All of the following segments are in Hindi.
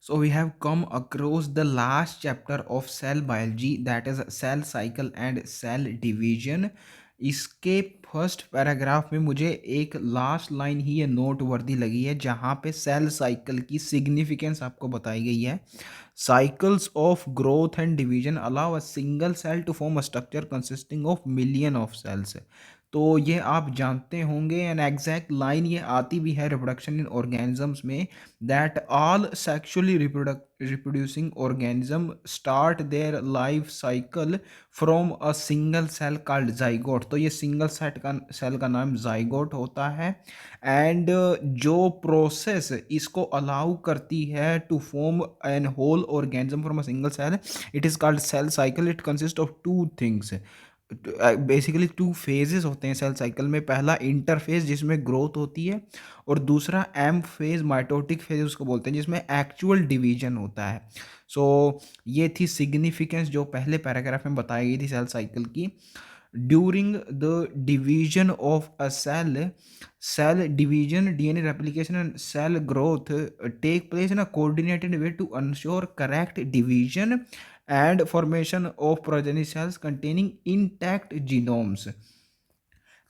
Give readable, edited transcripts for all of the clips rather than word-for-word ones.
So we have come across the last chapter of cell biology, that is cell cycle and cell division. इसके फर्स्ट पैराग्राफ में मुझे एक लास्ट लाइन ही ये नोट वर्दी लगी है जहाँ पे सेल साइकिल की सिग्निफिकेंस आपको बताई गई है. Cycles of growth and division allow a single cell to form a structure consisting of million of cells. तो ये आप जानते होंगे एन एग्जैक्ट लाइन ये आती भी है रिप्रोडक्शन इन ऑर्गेनिजम्स में, that all sexually reproducing organism start their life cycle from a single cell called zygote. तो ये सिंगल सेल का नाम zygote होता है. एंड जो प्रोसेस इसको अलाउ करती है to form an whole organism from a single cell, it is called cell cycle. It consist of two things. Basically two phases होते हैं सेल साइकिल में. पहला इंटरफेज जिसमें ग्रोथ होती है, और दूसरा एम फेज माइटोटिक फेज उसको बोलते हैं जिसमें एक्चुअल डिवीजन होता है. सो ये थी सिग्निफिकेंस जो पहले पैराग्राफ में बताई गई थी सेल साइकिल की. During the division of a cell division, DNA replication and cell growth take place in a coordinated way to ensure correct division and formation of progeny cells containing intact genomes.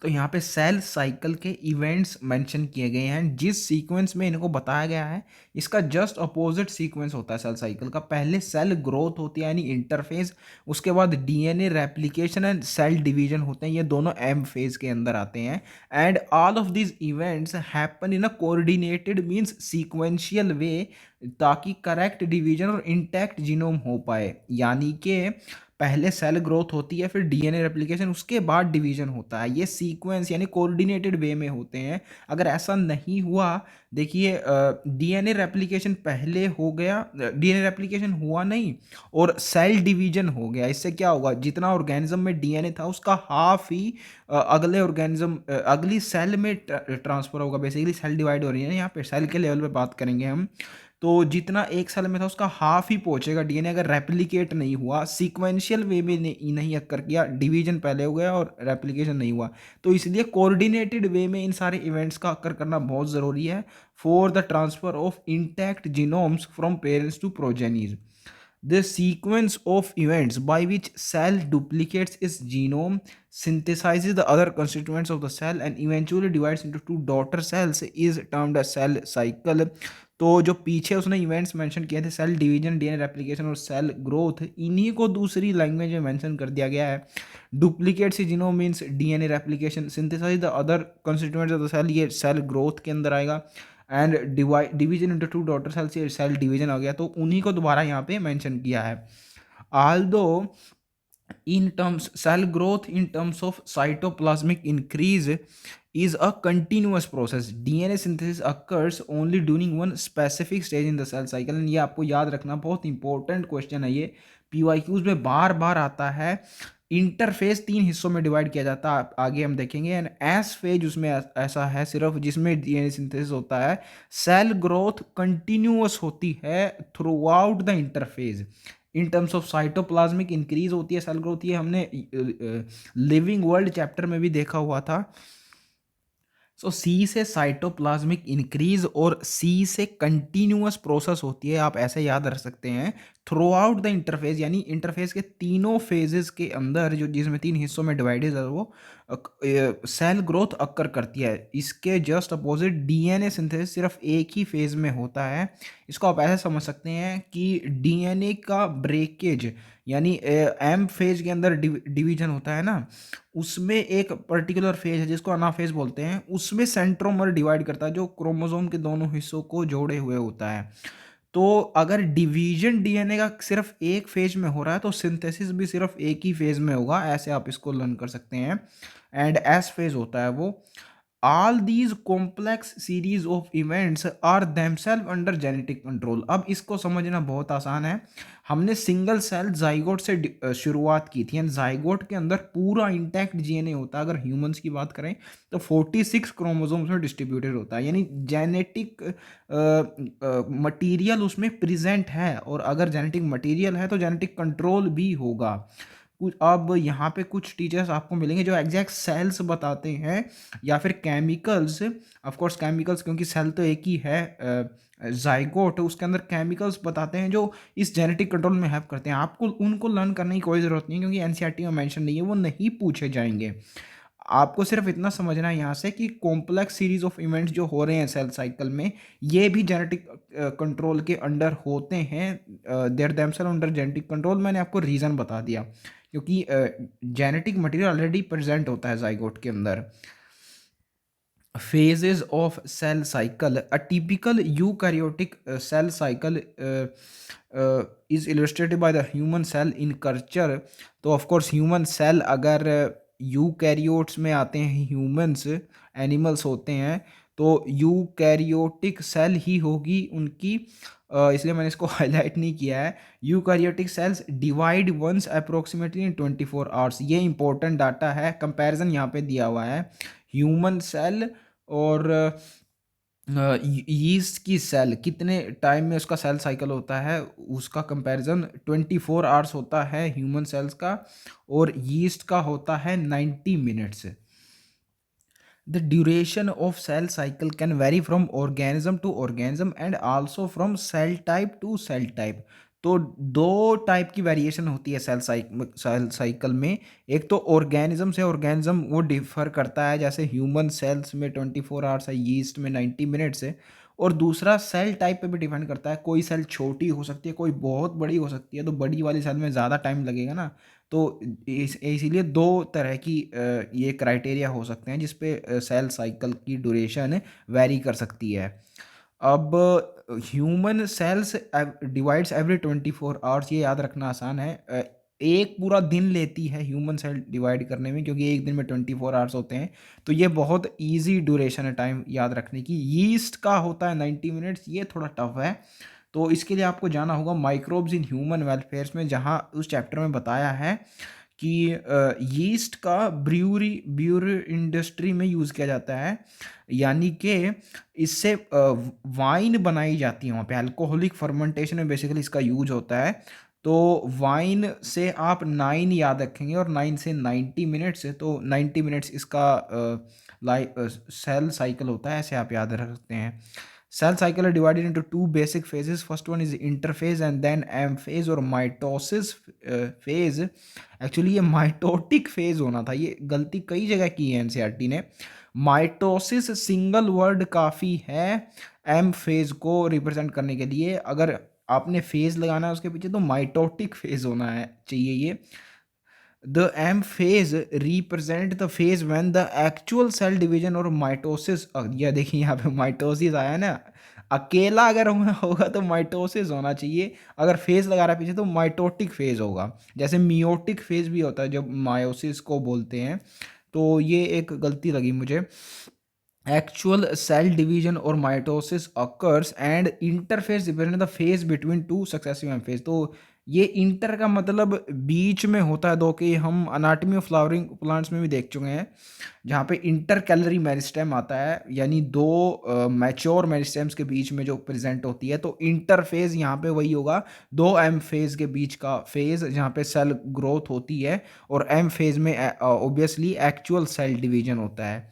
तो यहाँ पे सेल साइकिल के इवेंट्स मेंशन किए गए हैं. जिस सीक्वेंस में इनको बताया गया है इसका जस्ट अपोजिट सीक्वेंस होता है सेल साइकिल का. पहले सेल ग्रोथ होती है यानी इंटरफेज, उसके बाद DNA replication and cell division होते हैं. ये दोनों एम फेज के अंदर आते हैं. And all of these events happen in a coordinated means sequential way, ताकि करेक्ट डिवीजन और इंटैक्ट जीनोम हो पाए. यानी कि पहले सेल ग्रोथ होती है, फिर डीएनए रेप्लिकेशन, उसके बाद डिवीजन होता है. ये सीक्वेंस यानी कोऑर्डिनेटेड वे में होते हैं. अगर ऐसा नहीं हुआ, देखिए डीएनए रेप्लिकेशन पहले हो गया, डीएनए रेप्लिकेशन हुआ नहीं और सेल डिवीजन हो गया, इससे क्या होगा, जितना ऑर्गेनिज्म में डीएनए था उसका हाफ ही अगले ऑर्गेनिज्म अगली सेल में ट्रांसफर होगा. बेसिकली सेल डिवाइड हो रही है, यहाँ पे सेल के लेवल पे बात करेंगे हम. तो जितना एक सेल में था उसका हाफ ही पहुंचेगा डीएनए, अगर रेप्लिकेट नहीं हुआ, सीक्वेंशियल वे में नहीं अक्कर किया, डिवीजन पहले हो गया और रेप्लिकेशन नहीं हुआ. तो इसलिए कोऑर्डिनेटेड वे में इन सारे इवेंट्स का अक्कर करना बहुत ज़रूरी है for the transfer of intact genomes from parents to progenies. The sequence of events by which cell duplicates its genome, synthesizes the other constituents of the cell and eventually divides into two daughter cells is termed a cell cycle. तो जो पीछे उसने इवेंट्स मेंशन किए थे, सेल डिवीजन, डीएनए रेप्लिकेशन और सेल ग्रोथ, इन्हीं को दूसरी लैंग्वेज में मेंशन कर दिया गया है. Duplicates genome means DNA replication, synthesise the other constituents of the cell, ये सेल ग्रोथ के अंदर आएगा. And division into two daughter cell से सेल डिवीजन आ गया, तो उन्हीं को दोबारा यहाँ पे मेंशन किया है. Aldous in terms cell growth in terms of cytoplasmic increase is a continuous process. DNA synthesis occurs only during one specific stage in the cell cycle. And ये आपको याद रखना, बहुत इंपॉर्टेंट क्वेश्चन है ये, पीवाईक्यूज में बार बार आता है. इंटरफेस 3 हिस्सों में डिवाइड किया जाता है, आगे हम देखेंगे. एंड एस फेज उसमें ऐसा है सिर्फ जिसमें डीएनए सिंथेसिस होता है. सेल ग्रोथ कंटिन्यूअस होती है through out the interphase. In terms of cytoplasmic increase होती है सेल ग्रोथ, ये हमने लिविंग वर्ल्ड चैप्टर में भी देखा हुआ था. सो सी से साइटोप्लाज्मिक इंक्रीज और सी से कंटिन्यूअस प्रोसेस होती है. आप ऐसे याद रख सकते हैं थ्रू आउट द इंटरफेस, यानी इंटरफेस के तीनों फेजेस के अंदर जो जिसमें 3 हिस्सों में डिवाइडेड है वो सेल ग्रोथ अक्कर करती है. इसके जस्ट अपोजिट डीएनए सिंथेसिस सिर्फ एक ही फेज में होता है. इसको आप ऐसे समझ सकते हैं कि डीएनए का ब्रेकेज यानी एम फेज के अंदर डिवीजन होता है ना, उसमें एक पर्टिकुलर फेज है जिसको अनाफेज बोलते हैं, उसमें सेंट्रोमर डिवाइड करता है जो क्रोमोसोम के दोनों हिस्सों को जोड़े हुए होता है. तो अगर डिवीजन डीएनए का सिर्फ एक फेज में हो रहा है तो सिंथेसिस भी सिर्फ एक ही फेज में होगा, ऐसे आप इसको लर्न कर सकते हैं. एंड एस फेज होता है वो. All these complex series of events are themselves under genetic control. अब इसको समझना बहुत आसान है. हमने सिंगल सेल जाइगोट से शुरुआत की थी. एंड जाइगोट के अंदर पूरा इंटैक्ट डीएनए होता है. अगर ह्यूमंस की बात करें तो 46 क्रोमोसोम्स में डिस्ट्रीब्यूटेड होता है, यानी जेनेटिक मटेरियल उसमें प्रेजेंट है. और अगर जेनेटिक मटेरियल है तो जेनेटिक कंट्रोल भी होगा. कुछ अब यहाँ पे कुछ टीचर्स आपको मिलेंगे जो एग्जैक्ट सेल्स बताते हैं या फिर केमिकल्स, ऑफ कोर्स केमिकल्स, क्योंकि सेल तो एक ही है, जाइगोट उसके अंदर केमिकल्स बताते हैं जो इस जेनेटिक कंट्रोल में हेल्प करते हैं। आपको उनको लर्न करने की कोई ज़रूरत नहीं है क्योंकि एनसीईआरटी में मेंशन नहीं है, वो नहीं पूछे जाएंगे। आपको सिर्फ इतना समझना है यहाँ से कि कॉम्प्लेक्स सीरीज ऑफ इवेंट्स जो हो रहे हैं सेल साइकिल में, ये भी जेनेटिक कंट्रोल के अंडर होते हैं। There themself under genetic control. मैंने आपको रीज़न बता दिया क्योंकि जेनेटिक मटेरियल ऑलरेडी प्रेजेंट होता है जाइगोट के अंदर। Phases of cell cycle. A typical eukaryotic cell cycle is illustrated by the human cell in culture. तो ऑफ कोर्स ह्यूमन सेल अगर यूकैरियोट्स में आते हैं, ह्यूमंस एनिमल्स होते हैं, तो यूकैरियोटिक सेल ही होगी उनकी, इसलिए मैंने इसको हाईलाइट नहीं किया है। Eukaryotic cells divide once approximately in 24 hours. ये इंपॉर्टेंट डाटा है, कंपैरिजन यहाँ पे दिया हुआ है ह्यूमन सेल और यीस्ट की सेल, कितने टाइम में उसका सेल साइकिल होता है, उसका कंपैरिजन 24 आवर्स होता है ह्यूमन सेल्स का, और यीस्ट का होता है 90 minutes. The duration of cell cycle can vary from organism to organism and also from cell type to cell type. तो दो टाइप की वेरिएशन होती है सेल साइकिल में। एक तो ऑर्गेनिज्म से ऑर्गेनिज्म वो डिफर करता है, जैसे ह्यूमन सेल्स में 24 आवर्स है, यीस्ट में 90 मिनट्स है। और दूसरा सेल टाइप पे भी डिपेंड करता है, कोई सेल छोटी हो सकती है, कोई बहुत बड़ी हो सकती है, तो बड़ी वाली सेल में ज़्यादा टाइम लगेगा ना। तो इसीलिए दो तरह की ये क्राइटेरिया हो सकते हैं जिस पे सेल साइकिल की ड्यूरेशन वैरी कर सकती है। अब human cells divides every 24 hours, ये याद रखना आसान है। एक पूरा दिन लेती है ह्यूमन सेल डिवाइड करने में, क्योंकि एक दिन में 24 आवर्स होते हैं, तो ये बहुत इजी ड्यूरेशन है टाइम याद रखने की। यीस्ट का होता है 90 मिनट्स, ये थोड़ा टफ है, तो इसके लिए आपको जाना होगा माइक्रोब्स इन ह्यूमन वेलफेयर्स में, जहाँ उस चैप्टर में बताया है कि यीस्ट का ब्रूअरी इंडस्ट्री में यूज़ किया जाता है, यानी कि इससे वाइन बनाई जाती है वहाँ पे, अल्कोहलिक फर्मेंटेशन में बेसिकली इसका यूज होता है। तो वाइन से आप 9 याद रखेंगे और 9 से 90 मिनट्स है, तो 90 मिनट्स इसका सेल साइकिल होता है, ऐसे आप याद रख सकते हैं। Cell cycle are divided into two basic phases. First one is interphase and then M phase और mitosis phase. एक्चुअली ये माइटोटिक फेज होना था, ये गलती कई जगह की है एनसीईआरटी ने। माइटोसिस सिंगल वर्ड काफ़ी है एम फेज को रिप्रेजेंट करने के लिए। अगर आपने फेज लगाना है उसके पीछे तो माइटोटिक फेज होना है चाहिए ये। The M phase represent the phase when the actual cell division और माइटोसिस, यह देखिए यहाँ पे माइटोसिस आया ना, अकेला अगर होगा तो माइटोसिस होना चाहिए, अगर फेज लगा रहा है पीछे तो माइटोटिक फेज होगा। जैसे मियोटिक फेज भी होता है जब मायोसिस को बोलते हैं, तो ये एक गलती लगी मुझे। Actual cell division or mitosis occurs and interphase represent the phase between two successive M phase। तो ये इंटर का मतलब बीच में होता है दो के, हम अनाटमी ऑफ फ्लावरिंग प्लांट्स में भी देख चुके हैं, जहाँ पे इंटर कैलरी मेरिस्टेम आता है, यानी दो मैच्योर मेरिस्टेम्स के बीच में जो प्रेजेंट होती है। तो इंटरफेज यहाँ पे वही होगा, दो एम फेज के बीच का फेज जहाँ पे सेल ग्रोथ होती है, और एम फेज में ऑब्वियसली एक्चुअल सेल डिवीजन होता है।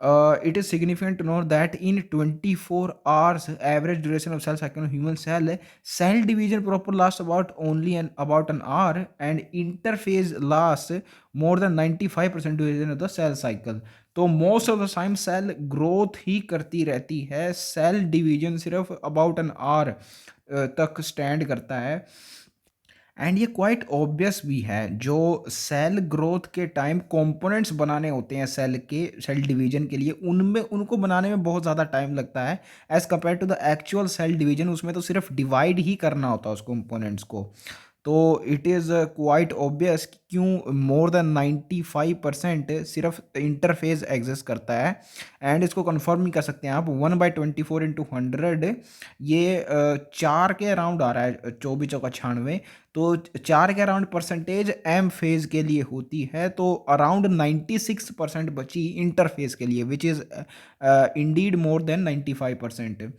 It is significant to know that in 24 hours average duration of cell cycle of human cell division proper lasts about an hour, and interphase lasts more than 95% duration of the cell cycle। तो most of the time cell growth ही करती रहती है, सेल डिवीजन सिर्फ अबाउट एन आवर तक स्टैंड करता है। एंड ये क्वाइट ऑब्वियस भी है, जो सेल ग्रोथ के टाइम कंपोनेंट्स बनाने होते हैं सेल के, सेल डिवीजन के लिए, उनमें उनको बनाने में बहुत ज़्यादा टाइम लगता है as compare to the actual cell division. उसमें तो सिर्फ डिवाइड ही करना होता है उस कंपोनेंट्स को। तो इट इज़ क्वाइट ऑब्वियस क्यों मोर देन 95% सिर्फ इंटरफेस एग्जिस्ट करता है। एंड इसको कंफर्म नहीं कर सकते हैं आप, 1/24 × 100 ये 4 के अराउंड आ रहा है, 24 चौका 96, तो 4 के अराउंड परसेंटेज एम फेज के लिए होती है, तो अराउंड 96% बची इंटरफेस के लिए, which is Indeed more than 95%।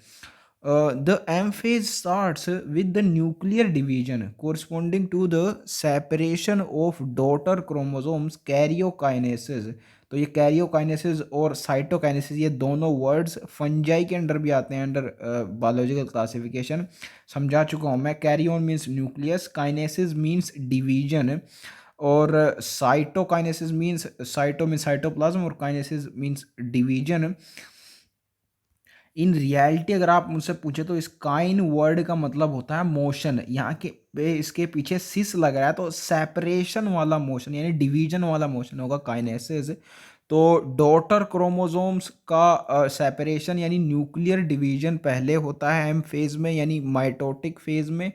The M phase starts with the nuclear division corresponding to the separation of daughter chromosomes karyokinesis. तो ये कैरियोकाइनेसिस और साइटोकाइनेसिस ये दोनों वर्ड्स फंजाई के अंडर भी आते हैं अंडर बायोलॉजिकल क्लासिफिकेशन समझा चुका हूँ मैं। Karyon means nucleus, kinesis means division और cytokinesis means cyto means cytoplasm और kinesis means division. In reality अगर आप मुझसे पूछे तो इस काइन वर्ड का मतलब होता है मोशन। यहाँ के इसके पीछे सिस लग रहा है तो सेपरेशन वाला मोशन यानी डिवीजन वाला मोशन होगा काइनेसिस। तो डॉटर क्रोमोसोम्स का सेपरेशन यानी न्यूक्लियर डिवीजन पहले होता है एम फेज में यानी माइटोटिक फेज में,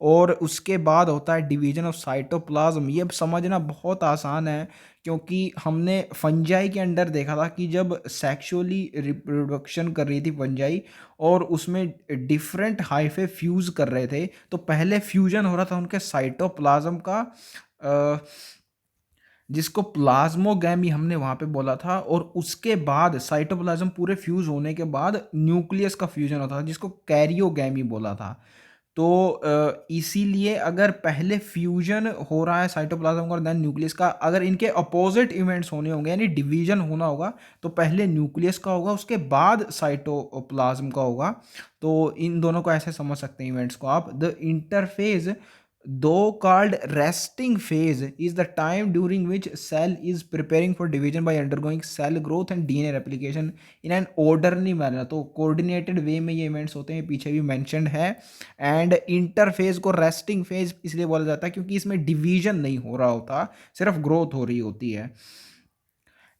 और उसके बाद होता है डिवीजन ऑफ साइटोप्लाज्म। ये समझना बहुत आसान है क्योंकि हमने फंजाई के अंडर देखा था कि जब सेक्सुअली रिप्रोडक्शन कर रही थी फंजाई और उसमें डिफरेंट हाइफे फ्यूज़ कर रहे थे, तो पहले फ्यूजन हो रहा था उनके साइटोप्लाज्म का, जिसको प्लाज्मोगैमी हमने वहाँ पे बोला था, और उसके बाद साइटोप्लाज्म पूरे फ्यूज़ होने के बाद न्यूक्लियस का फ्यूजन होता था जिसको कैरियोगैमी बोला था। तो इसीलिए अगर पहले फ्यूजन हो रहा है साइटोप्लाज्म का और देन न्यूक्लियस का, अगर इनके अपोजिट इवेंट्स होने होंगे यानी डिवीजन होना होगा तो पहले न्यूक्लियस का होगा उसके बाद साइटोप्लाज्म का होगा। तो इन दोनों को ऐसे समझ सकते हैं इवेंट्स को आप। The interphase though called resting phase is the time during which cell is preparing for division by undergoing cell growth and DNA replication in an orderly manner। तो coordinated way में ये events होते हैं, पीछे भी mentioned है। and interphase को resting phase इसलिए बोला जाता है क्योंकि इसमें division नहीं हो रहा होता, सिर्फ growth हो रही होती है।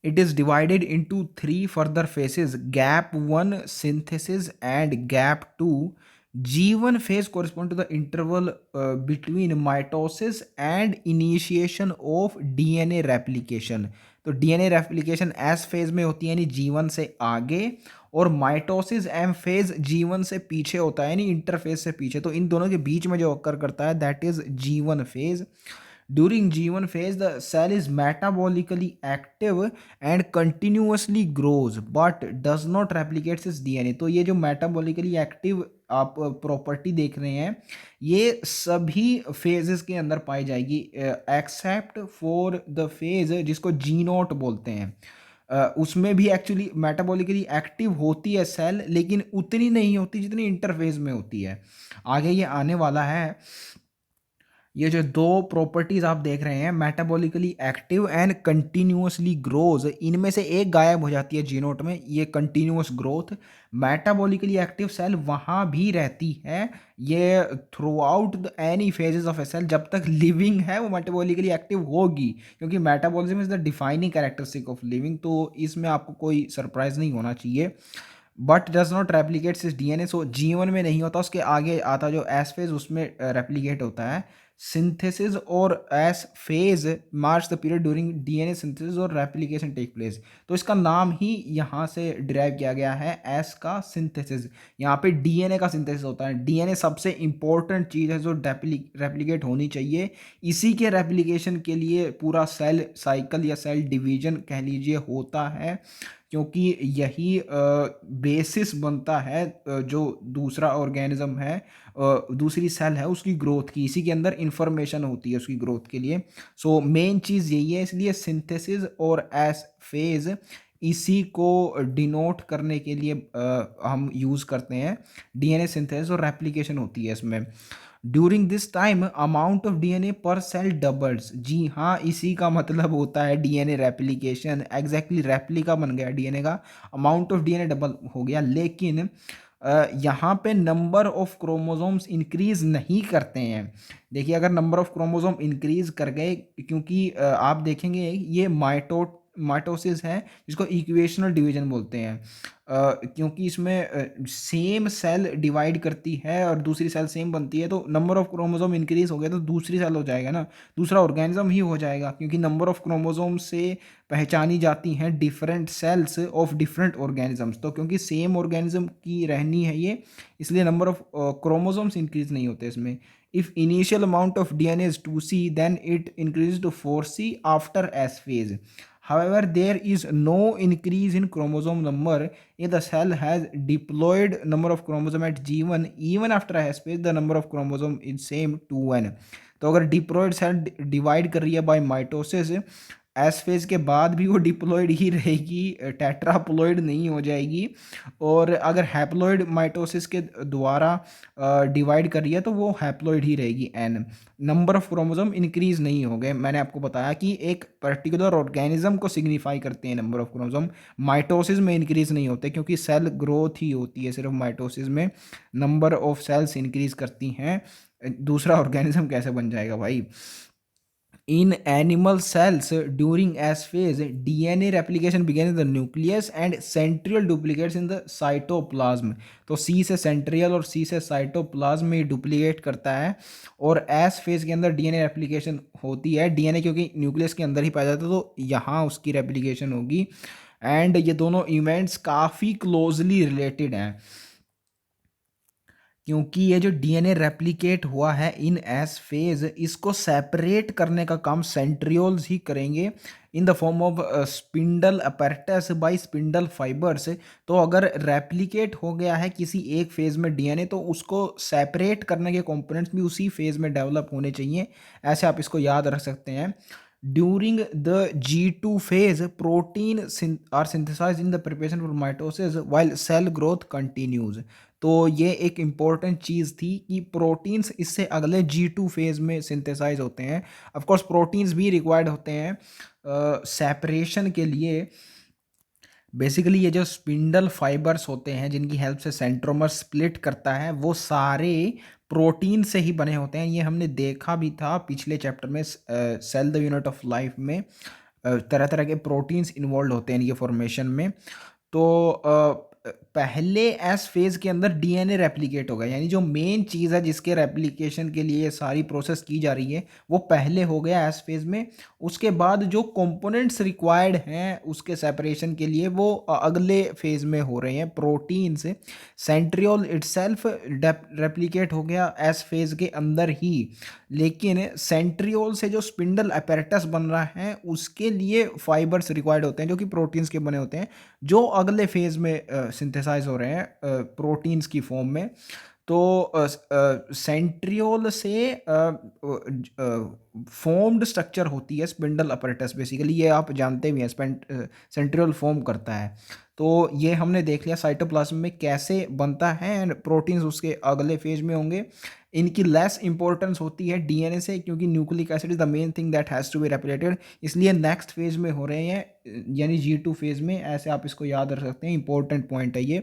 It is divided into three further phases: gap 1 synthesis and gap 2 G1 phase correspond to the interval between mitosis and initiation of DNA replication। तो DNA replication S phase में होती है यानी G1 से आगे, और माइटोसिस M phase G1 से पीछे होता है यानी इंटरफेज से पीछे। तो इन दोनों के बीच में जो occur करता है that is G1 phase। During G1 phase, the cell is metabolically active and continuously grows but does not replicate its DNA। तो ये जो metabolically active आप प्रॉपर्टी देख रहे हैं ये सभी फेजेस के अंदर पाई जाएगी एक्सेप्ट फॉर द फेज जिसको जी नोट बोलते हैं। उसमें भी एक्चुअली मेटाबॉलिकली एक्टिव होती है सेल लेकिन उतनी नहीं होती जितनी इंटरफेज में होती है। आगे ये आने वाला है। ये जो दो प्रॉपर्टीज आप देख रहे हैं metabolically active and continuously grows, इनमें से एक गायब हो जाती है जीनोट में, ये continuous growth. Metabolically active cell वहाँ भी रहती है ये throughout the any phases of a cell, जब तक लिविंग है वो मेटाबॉलिकली एक्टिव होगी क्योंकि metabolism is the defining characteristic of living. तो इसमें आपको कोई सरप्राइज नहीं होना चाहिए। But does not replicates its DNA. So G1 में नहीं होता, उसके आगे आता जो एस फेज उसमें रेप्लीकेट होता है। सिंथेसिस और S phase March the period during DNA synthesis और रेप्लिकेशन टेक प्लेस। तो इसका नाम ही यहाँ से डिराइव किया गया है एस का सिंथेसिस। यहाँ पे डीएनए का सिंथेसिस होता है। डीएनए सबसे इंपॉर्टेंट चीज़ है जो रेप्लिकेट होनी चाहिए। इसी के रेप्लिकेशन के लिए पूरा सेल साइकिल या सेल डिवीजन कह लीजिए होता है क्योंकि यही बेसिस बनता है जो दूसरा ऑर्गेनिज्म है, दूसरी सेल है उसकी ग्रोथ की। इसी के अंदर इंफॉर्मेशन होती है उसकी ग्रोथ के लिए। सो मेन चीज़ यही है, इसलिए सिंथेसिस और एस फेज इसी को डिनोट करने के लिए हम यूज़ करते हैं। डीएनए सिंथेसिस और रेप्लिकेशन होती है इसमें। During this time amount of DNA पर सेल डबल्स। जी हाँ, इसी का मतलब होता है डीएनए रेप्लिकेशन। एग्जैक्टली रेप्लिका बन गया डीएनए का, अमाउंट ऑफ डीएनए डबल हो गया। लेकिन यहाँ पे नंबर ऑफ क्रोमोसोम्स इंक्रीज नहीं करते हैं। देखिए अगर नंबर ऑफ क्रोमोसोम इंक्रीज कर गए, क्योंकि आप देखेंगे ये माइटोसिस है जिसको इक्वेशनल डिवीजन बोलते हैं, क्योंकि इसमें सेम सेल डिवाइड करती है और दूसरी सेल सेम बनती है। तो नंबर ऑफ क्रोमोसोम इंक्रीज हो गया तो दूसरी सेल हो जाएगा ना, दूसरा ऑर्गेनिज्म ही हो जाएगा, क्योंकि नंबर ऑफ क्रोमोसोम से पहचानी जाती हैं different cells of different organisms. तो क्योंकि सेम ऑर्गेनिज्म की रहनी है ये, इसलिए नंबर ऑफ क्रोमोसोम्स इंक्रीज नहीं होते इसमें। If initial amount of DNA is 2C then it increase to 4C after S phase. However, there is no increase in chromosome number if the cell has diploid number of chromosome at G1 even after S phase the number of chromosome is same 2n। तो अगर डिप्लॉयड सेल डिवाइड कर रही है बाय माइटोसिस, एस फेज के बाद भी वो डिप्लॉयड ही रहेगी, टेट्राप्लॉयड नहीं हो जाएगी। और अगर हैप्लॉयड माइटोसिस के द्वारा डिवाइड कर रही है तो वो हैप्लॉयड ही रहेगी N. Number of chromosome increase नहीं हो गए। मैंने आपको बताया कि एक पर्टिकुलर ऑर्गेनिज्म को सिग्निफाई करते हैं नंबर ऑफ क्रोमोसोम, माइटोसिस में इंक्रीज नहीं होते क्योंकि सेल ग्रोथ ही होती है सिर्फ माइटोसिस में, नंबर ऑफ सेल्स इंक्रीज करती हैं। दूसरा ऑर्गेनिज्म कैसे बन जाएगा भाई। In animal cells during S phase, DNA replication begins in the nucleus and centriole duplicates in the cytoplasm। तो C से centriole और C से cytoplasm में डुप्लीकेट करता है और S phase के अंदर DNA रेप्लिकेशन होती है। DNA क्योंकि न्यूक्लियस के अंदर ही पाया जाता है तो यहाँ उसकी रेप्लिकेशन होगी। एंड ये दोनों इवेंट्स काफ़ी क्लोजली रिलेटेड हैं क्योंकि ये जो डीएनए रेप्लिकेट हुआ है इन एस फेज, इसको सेपरेट करने का काम सेंट्रियोल्स ही करेंगे in the form of spindle apparatus by spindle fibres. तो अगर रेप्लिकेट हो गया है किसी एक फेज में डीएनए तो उसको सेपरेट करने के कंपोनेंट्स भी उसी फेज में डेवलप होने चाहिए। ऐसे आप इसको याद रख सकते हैं। During the G2 phase, protein are synthesized in the preparation for mitosis while cell growth continues। तो ये एक इम्पॉर्टेंट चीज़ थी कि प्रोटीन्स इससे अगले G2 फेज में सिंथेसाइज होते हैं। ऑफ कोर्स प्रोटीन्स भी रिक्वायर्ड होते हैं सेपरेशन के लिए। बेसिकली ये जो स्पिंडल फाइबर्स होते हैं जिनकी हेल्प से सेंट्रोमर स्प्लिट करता है वो सारे प्रोटीन से ही बने होते हैं। ये हमने देखा भी था पिछले चैप्टर में cell the unit of life में। तरह तरह के प्रोटीन्स इन्वॉल्व होते हैं इनके फॉर्मेशन में। तो पहले एस फेज के अंदर डीएनए रेप्लिकेट होगा, यानी जो मेन चीज़ है जिसके रेप्लिकेशन के लिए सारी प्रोसेस की जा रही है वो पहले हो गया एस फेज में। उसके बाद जो कंपोनेंट्स रिक्वायर्ड हैं उसके सेपरेशन के लिए वो अगले फेज में हो रहे हैं प्रोटीन से। सेंट्रियोल इटसेल्फ रेप्लिकेट हो गया एस फेज के अंदर ही, लेकिन सेंट्रियोल से जो स्पिंडल अपैरेटस बन रहा है उसके लिए फाइबर्स रिक्वायर्ड होते हैं जो कि प्रोटीन्स के बने होते हैं जो अगले फेज में सिंथेसाइज हो रहे हैं प्रोटीन्स की फॉर्म में। तो सेंट्रियोल से फॉर्म्ड स्ट्रक्चर होती है स्पिंडल अपैरेटस। बेसिकली ये आप जानते भी हैं सेंट्रियोल फॉर्म करता है। तो ये हमने देख लिया साइटोप्लाज्म में कैसे बनता है एंड प्रोटीन्स उसके अगले फेज में होंगे। इनकी लेस इंपॉर्टेंस होती है डीएनए से क्योंकि nucleic acid is the main thing that has to be replicated, इसलिए नेक्स्ट फेज में हो रहे हैं यानी G2 फेज में। ऐसे आप इसको याद रख सकते हैं, इंपॉर्टेंट पॉइंट है ये।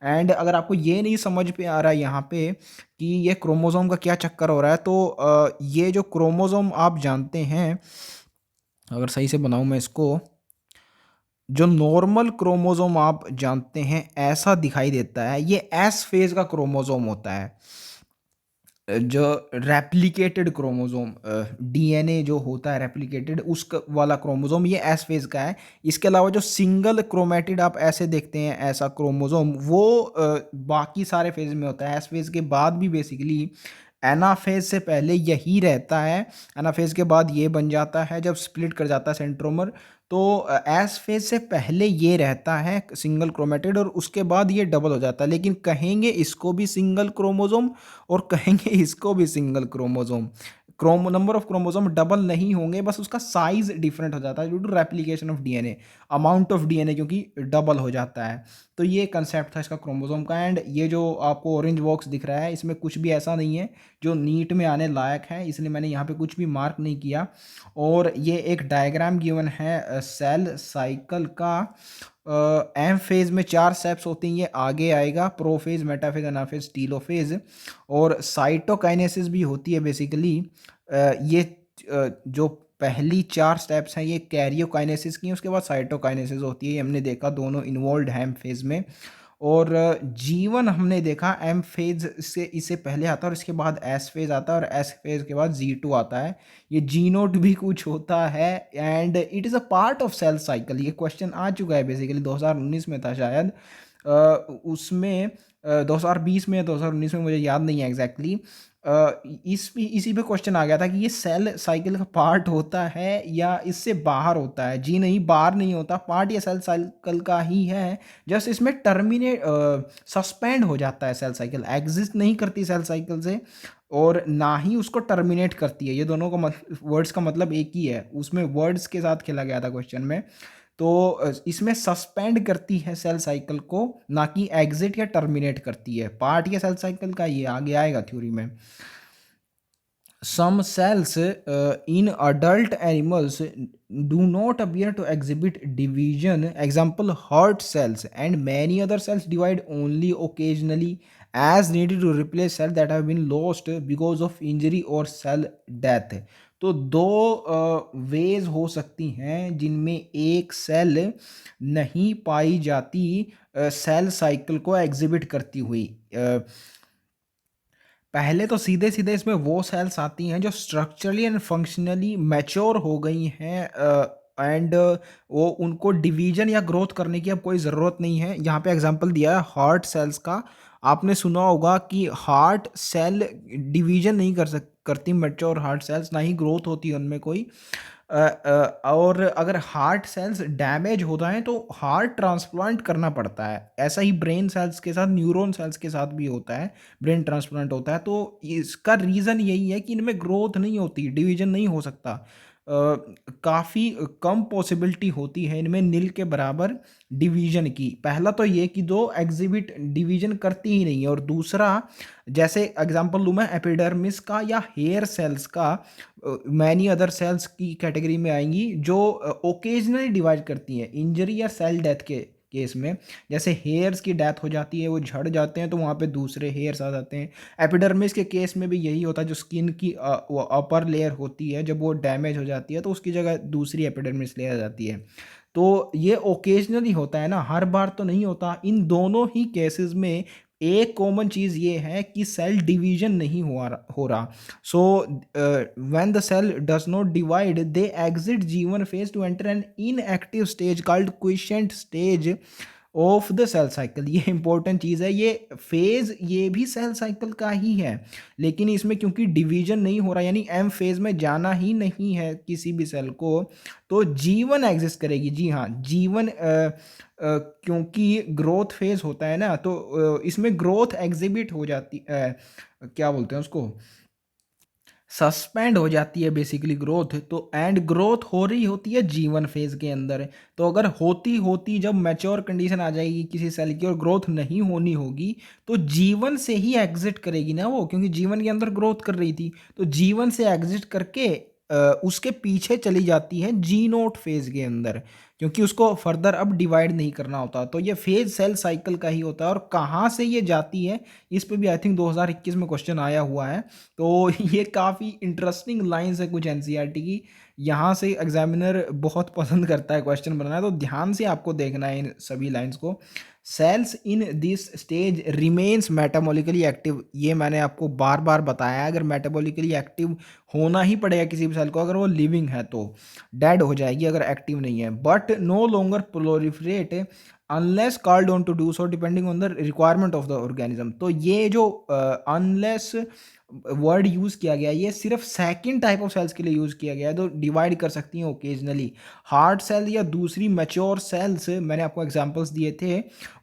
एंड अगर आपको ये नहीं समझ पे आ रहा है यहाँ पे कि ये क्रोमोसोम का क्या चक्कर हो रहा है तो ये जो क्रोमोसोम आप जानते हैं, अगर सही से बनाऊँ मैं इसको, जो नॉर्मल क्रोमोसोम आप जानते हैं ऐसा दिखाई देता है, ये एस फेज का क्रोमोसोम होता है। जो रेप्लिकेटेड क्रोमोसोम डीएनए जो होता है रेप्लिकेटेड उसका वाला क्रोमोसोम ये एस फेज का है। इसके अलावा जो सिंगल क्रोमेटिड आप ऐसे देखते हैं ऐसा क्रोमोसोम वो बाकी सारे फेज में होता है। एस फेज के बाद भी बेसिकली एनाफेज से पहले यही रहता है, एनाफेज के बाद ये बन जाता है जब स्प्लिट कर जाता है सेंट्रोमर। तो एस फेज से पहले ये रहता है सिंगल क्रोमेटिड और उसके बाद ये डबल हो जाता है, लेकिन कहेंगे इसको भी सिंगल क्रोमोसोम और कहेंगे इसको भी single chromosome. Number of chromosome double नहीं होंगे, बस उसका साइज डिफरेंट हो जाता है due to replication of DNA, amount of DNA क्योंकि डबल हो जाता है। तो ये कंसेप्ट था इसका क्रोमोसोम का। एंड ये जो आपको ऑरेंज बॉक्स दिख रहा है इसमें कुछ भी ऐसा नहीं है जो नीट में आने लायक है, इसलिए मैंने यहाँ पे कुछ भी मार्क नहीं किया। और ये एक डायग्राम गिवन है सेल साइकिल का। एम फेज में 4 स्टेप्स होते हैं, ये आगे आएगा, प्रोफेज, मेटाफेज, एनाफेज, टीलोफेज। और साइटोकाइनेसिस भी होती है बेसिकली। ये जो पहली 4 स्टेप्स हैं ये कैरियोकाइनेसिस की हैं, उसके बाद साइटोकाइनेसिस होती है। ये हमने देखा दोनों इन्वॉल्व है एम फेज में। और G1 हमने देखा एम फेज से इससे पहले आता है और इसके बाद एस फेज आता है और एस फेज के बाद G2 आता है। ये जी नोट भी कुछ होता है and it is a part of cell cycle. ये क्वेश्चन आ चुका है बेसिकली 2019 में था शायद, उसमें 2020 में 2019 में मुझे याद नहीं है एग्जैक्टली। इसी पे क्वेश्चन आ गया था कि ये सेल साइकिल का पार्ट होता है या इससे बाहर होता है। जी नहीं, बाहर नहीं होता, पार्ट ये सेल साइकिल का ही है। जस्ट इसमें टर्मिनेट सस्पेंड हो जाता है, सेल साइकिल एग्जिस्ट नहीं करती सेल साइकिल से, और ना ही उसको टर्मिनेट करती है। ये दोनों का वर्ड्स का मतलब एक ही है, उसमें वर्ड्स के साथ खेला गया था क्वेश्चन में। तो इसमें सस्पेंड करती है सेल साइकिल को, ना कि एग्जिट या टर्मिनेट करती है। पार्ट ये सेल साइकिल का ये आगे आएगा थ्योरी में। Some cells in adult animals do not appear to exhibit division. Example, heart cells and many other cells divide only occasionally as needed to replace cells that have been lost because of injury or cell death. तो दो वेज हो सकती हैं जिनमें एक सेल नहीं पाई जाती सेल साइकिल को एग्जिबिट करती हुई। पहले तो सीधे-सीधे इसमें वो सेल्स आती हैं जो स्ट्रक्चरली एंड फंक्शनली मैच्योर हो गई हैं, एंड वो उनको डिवीजन या ग्रोथ करने की अब कोई ज़रूरत नहीं है। यहाँ पे एग्जांपल दिया है हार्ट सेल्स का। आपने सुना होगा कि हार्ट सेल डिवीजन नहीं करती मैच्योर हार्ट सेल्स, ना ही ग्रोथ होती है उनमें कोई। और अगर हार्ट सेल्स डैमेज होता है तो हार्ट ट्रांसप्लांट करना पड़ता है। ऐसा ही ब्रेन सेल्स के साथ, न्यूरॉन सेल्स के साथ भी होता है, ब्रेन ट्रांसप्लांट होता है। तो इसका रीज़न यही है कि इनमें ग्रोथ नहीं होती, डिवीजन नहीं हो सकता। काफ़ी कम पॉसिबिलिटी होती है इनमें नील के बराबर डिवीजन की। पहला तो ये कि दो एग्जिबिट डिवीजन करती ही नहीं है, और दूसरा, जैसे एग्जांपल लूँ मैं एपिडर्मिस का या हेयर सेल्स का, मैनी अदर सेल्स की कैटेगरी में आएंगी जो ओकेजनली डिवाइड करती हैं इंजरी या सेल डेथ के केस में। जैसे हेयर्स की डेथ हो जाती है, वो झड़ जाते हैं, तो वहाँ पे दूसरे हेयर्स आ जाते हैं। एपिडर्मिस के केस में भी यही होता है, जो स्किन की वो अपर लेयर होती है, जब वो डैमेज हो जाती है तो उसकी जगह दूसरी एपिडर्मिस लेयर आ जाती है। तो ये ओकेजनली होता है ना, हर बार तो नहीं होता। इन दोनों ही केसेस में एक कॉमन चीज़ ये है कि सेल डिवीजन नहीं हो रहा। So when the cell does not divide, they exit G1 phase to enter an inactive stage called quiescent stage of the cell cycle. ये इंपॉर्टेंट चीज़ है, ये फेज ये भी सेल साइकिल का ही है, लेकिन इसमें क्योंकि डिवीजन नहीं हो रहा, यानी एम फेज में जाना ही नहीं है किसी भी सेल को, तो जीवन एग्जिस्ट करेगी। जी हाँ, जीवन क्योंकि ग्रोथ फेज होता है ना, तो इसमें ग्रोथ एग्जिबिट हो जाती क्या बोलते हैं उसको, सस्पेंड हो जाती है बेसिकली ग्रोथ। तो एंड ग्रोथ हो रही होती है जीवन फेज के अंदर। तो अगर होती होती जब मैच्योर कंडीशन आ जाएगी किसी सेल की और ग्रोथ नहीं होनी होगी, तो जीवन से ही एग्जिट करेगी ना वो, क्योंकि जीवन के अंदर ग्रोथ कर रही थी। तो जीवन से एग्जिट करके उसके पीछे चली जाती है जी नोट फेज के अंदर, क्योंकि उसको फर्दर अब डिवाइड नहीं करना होता। तो ये फेज सेल साइकिल का ही होता है। और कहाँ से ये जाती है, इस पे भी आई थिंक 2021 में क्वेश्चन आया हुआ है। तो ये काफ़ी इंटरेस्टिंग लाइन्स है कुछ एनसीईआरटी की। यहाँ से एग्जामिनर बहुत पसंद करता है क्वेश्चन बनाना, तो ध्यान से आपको देखना है इन सभी लाइन्स को। Cells in this stage remains metabolically active, ये मैंने आपको बार बार बताया है। अगर मेटाबॉलिकली एक्टिव होना ही पड़ेगा किसी भी सेल को, अगर वो लिविंग है तो डेड हो जाएगी अगर एक्टिव नहीं है। But no longer proliferate unless called on to do so depending on the requirement of the organism. तो ये जो अनलेस वर्ड यूज़ किया गया है, ये सिर्फ सेकंड टाइप ऑफ सेल्स के लिए यूज़ किया गया है, तो डिवाइड कर सकती हैं ओकेजनली। हार्ट सेल या दूसरी मैच्योर सेल्स, मैंने आपको एग्जांपल्स दिए थे,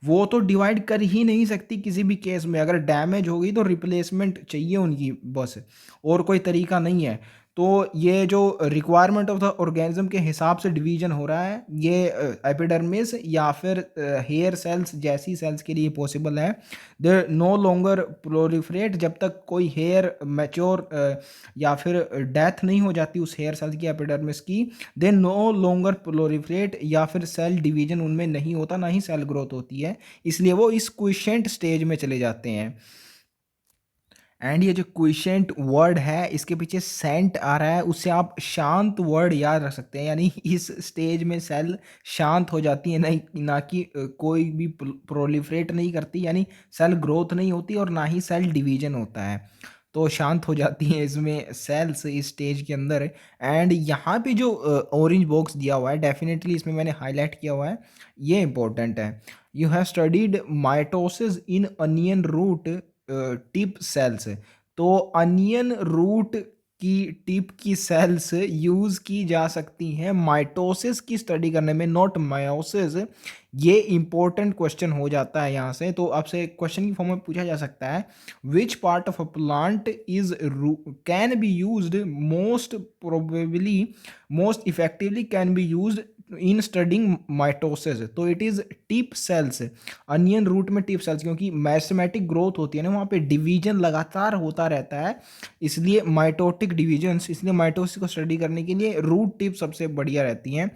वो तो डिवाइड कर ही नहीं सकती किसी भी केस में। अगर डैमेज हो गई तो रिप्लेसमेंट चाहिए उनकी बस, और कोई तरीका नहीं है। तो ये जो रिक्वायरमेंट ऑफ द ऑर्गेनिज्म के हिसाब से डिवीजन हो रहा है, ये एपिडर्मिस या फिर हेयर सेल्स जैसी सेल्स के लिए पॉसिबल है। दे नो लॉन्गर प्रोलिफरेट, जब तक कोई हेयर मैच्योर या फिर डेथ नहीं हो जाती उस हेयर सेल्स की, एपिडर्मिस की, दे नो लॉन्गर प्रोलिफरेट, या फिर सेल डिवीजन उनमें नहीं होता, ना ही सेल ग्रोथ होती है, इसलिए वो इस क्विसेंट स्टेज में चले जाते हैं। एंड ये जो क्विशेंट वर्ड है, इसके पीछे सेंट आ रहा है, उससे आप शांत वर्ड याद रख सकते हैं। यानी इस स्टेज में सेल शांत हो जाती है, नहीं ना कि कोई भी प्रोलिफरेट नहीं करती, यानी सेल ग्रोथ नहीं होती और ना ही सेल डिवीजन होता है। तो शांत हो जाती है इसमें सेल्स इस स्टेज के अंदर। एंड यहाँ पे जो ऑरेंज बॉक्स दिया हुआ है, डेफिनेटली इसमें मैंने हाईलाइट किया हुआ है, ये इंपॉर्टेंट है। You have studied mitosis in onion root tip cells. तो अनियन रूट की टिप की सेल्स यूज की जा सकती हैं माइटोसिस की स्टडी करने में, नॉट मायोसिस। ये इंपॉर्टेंट क्वेश्चन हो जाता है यहाँ से। तो आपसे क्वेश्चन की फॉर्म में पूछा जा सकता है, which part of a plant is can be used most probably most effectively can be used in studying mitosis. तो it is tip cells, onion root में टिप सेल्स, क्योंकि मैथमेटिक ग्रोथ होती है ना, वहाँ पे डिवीजन लगातार होता रहता है, इसलिए माइटोटिक डिवीजन्स, इसलिए माइटोसिस को स्टडी करने के लिए रूट टिप सबसे बढ़िया रहती हैं।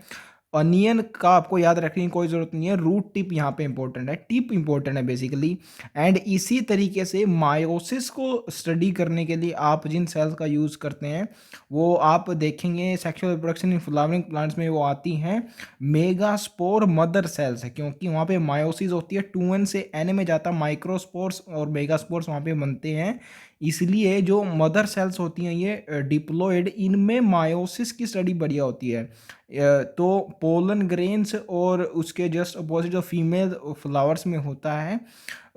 अनियन का आपको याद रखने की कोई ज़रूरत नहीं है, रूट टिप यहाँ पे इंपॉर्टेंट है, टिप इंपॉर्टेंट है बेसिकली। एंड इसी तरीके से मायोसिस को स्टडी करने के लिए आप जिन सेल्स का यूज़ करते हैं वो आप देखेंगे sexual reproduction in flowering plants में वो आती हैं मेगास्पोर मदर सेल्स है, क्योंकि वहाँ पे मायोसिस होती है, 2n से n में जाता माइक्रोस्पोर्स और मेगास्पोर्स वहाँ पे बनते हैं, इसलिए जो मदर सेल्स होती हैं ये डिप्लॉयड, इनमें मायोसिस की स्टडी बढ़िया होती है। तो पोलन ग्रेन्स और उसके जस्ट अपोजिट जो फीमेल फ्लावर्स में होता है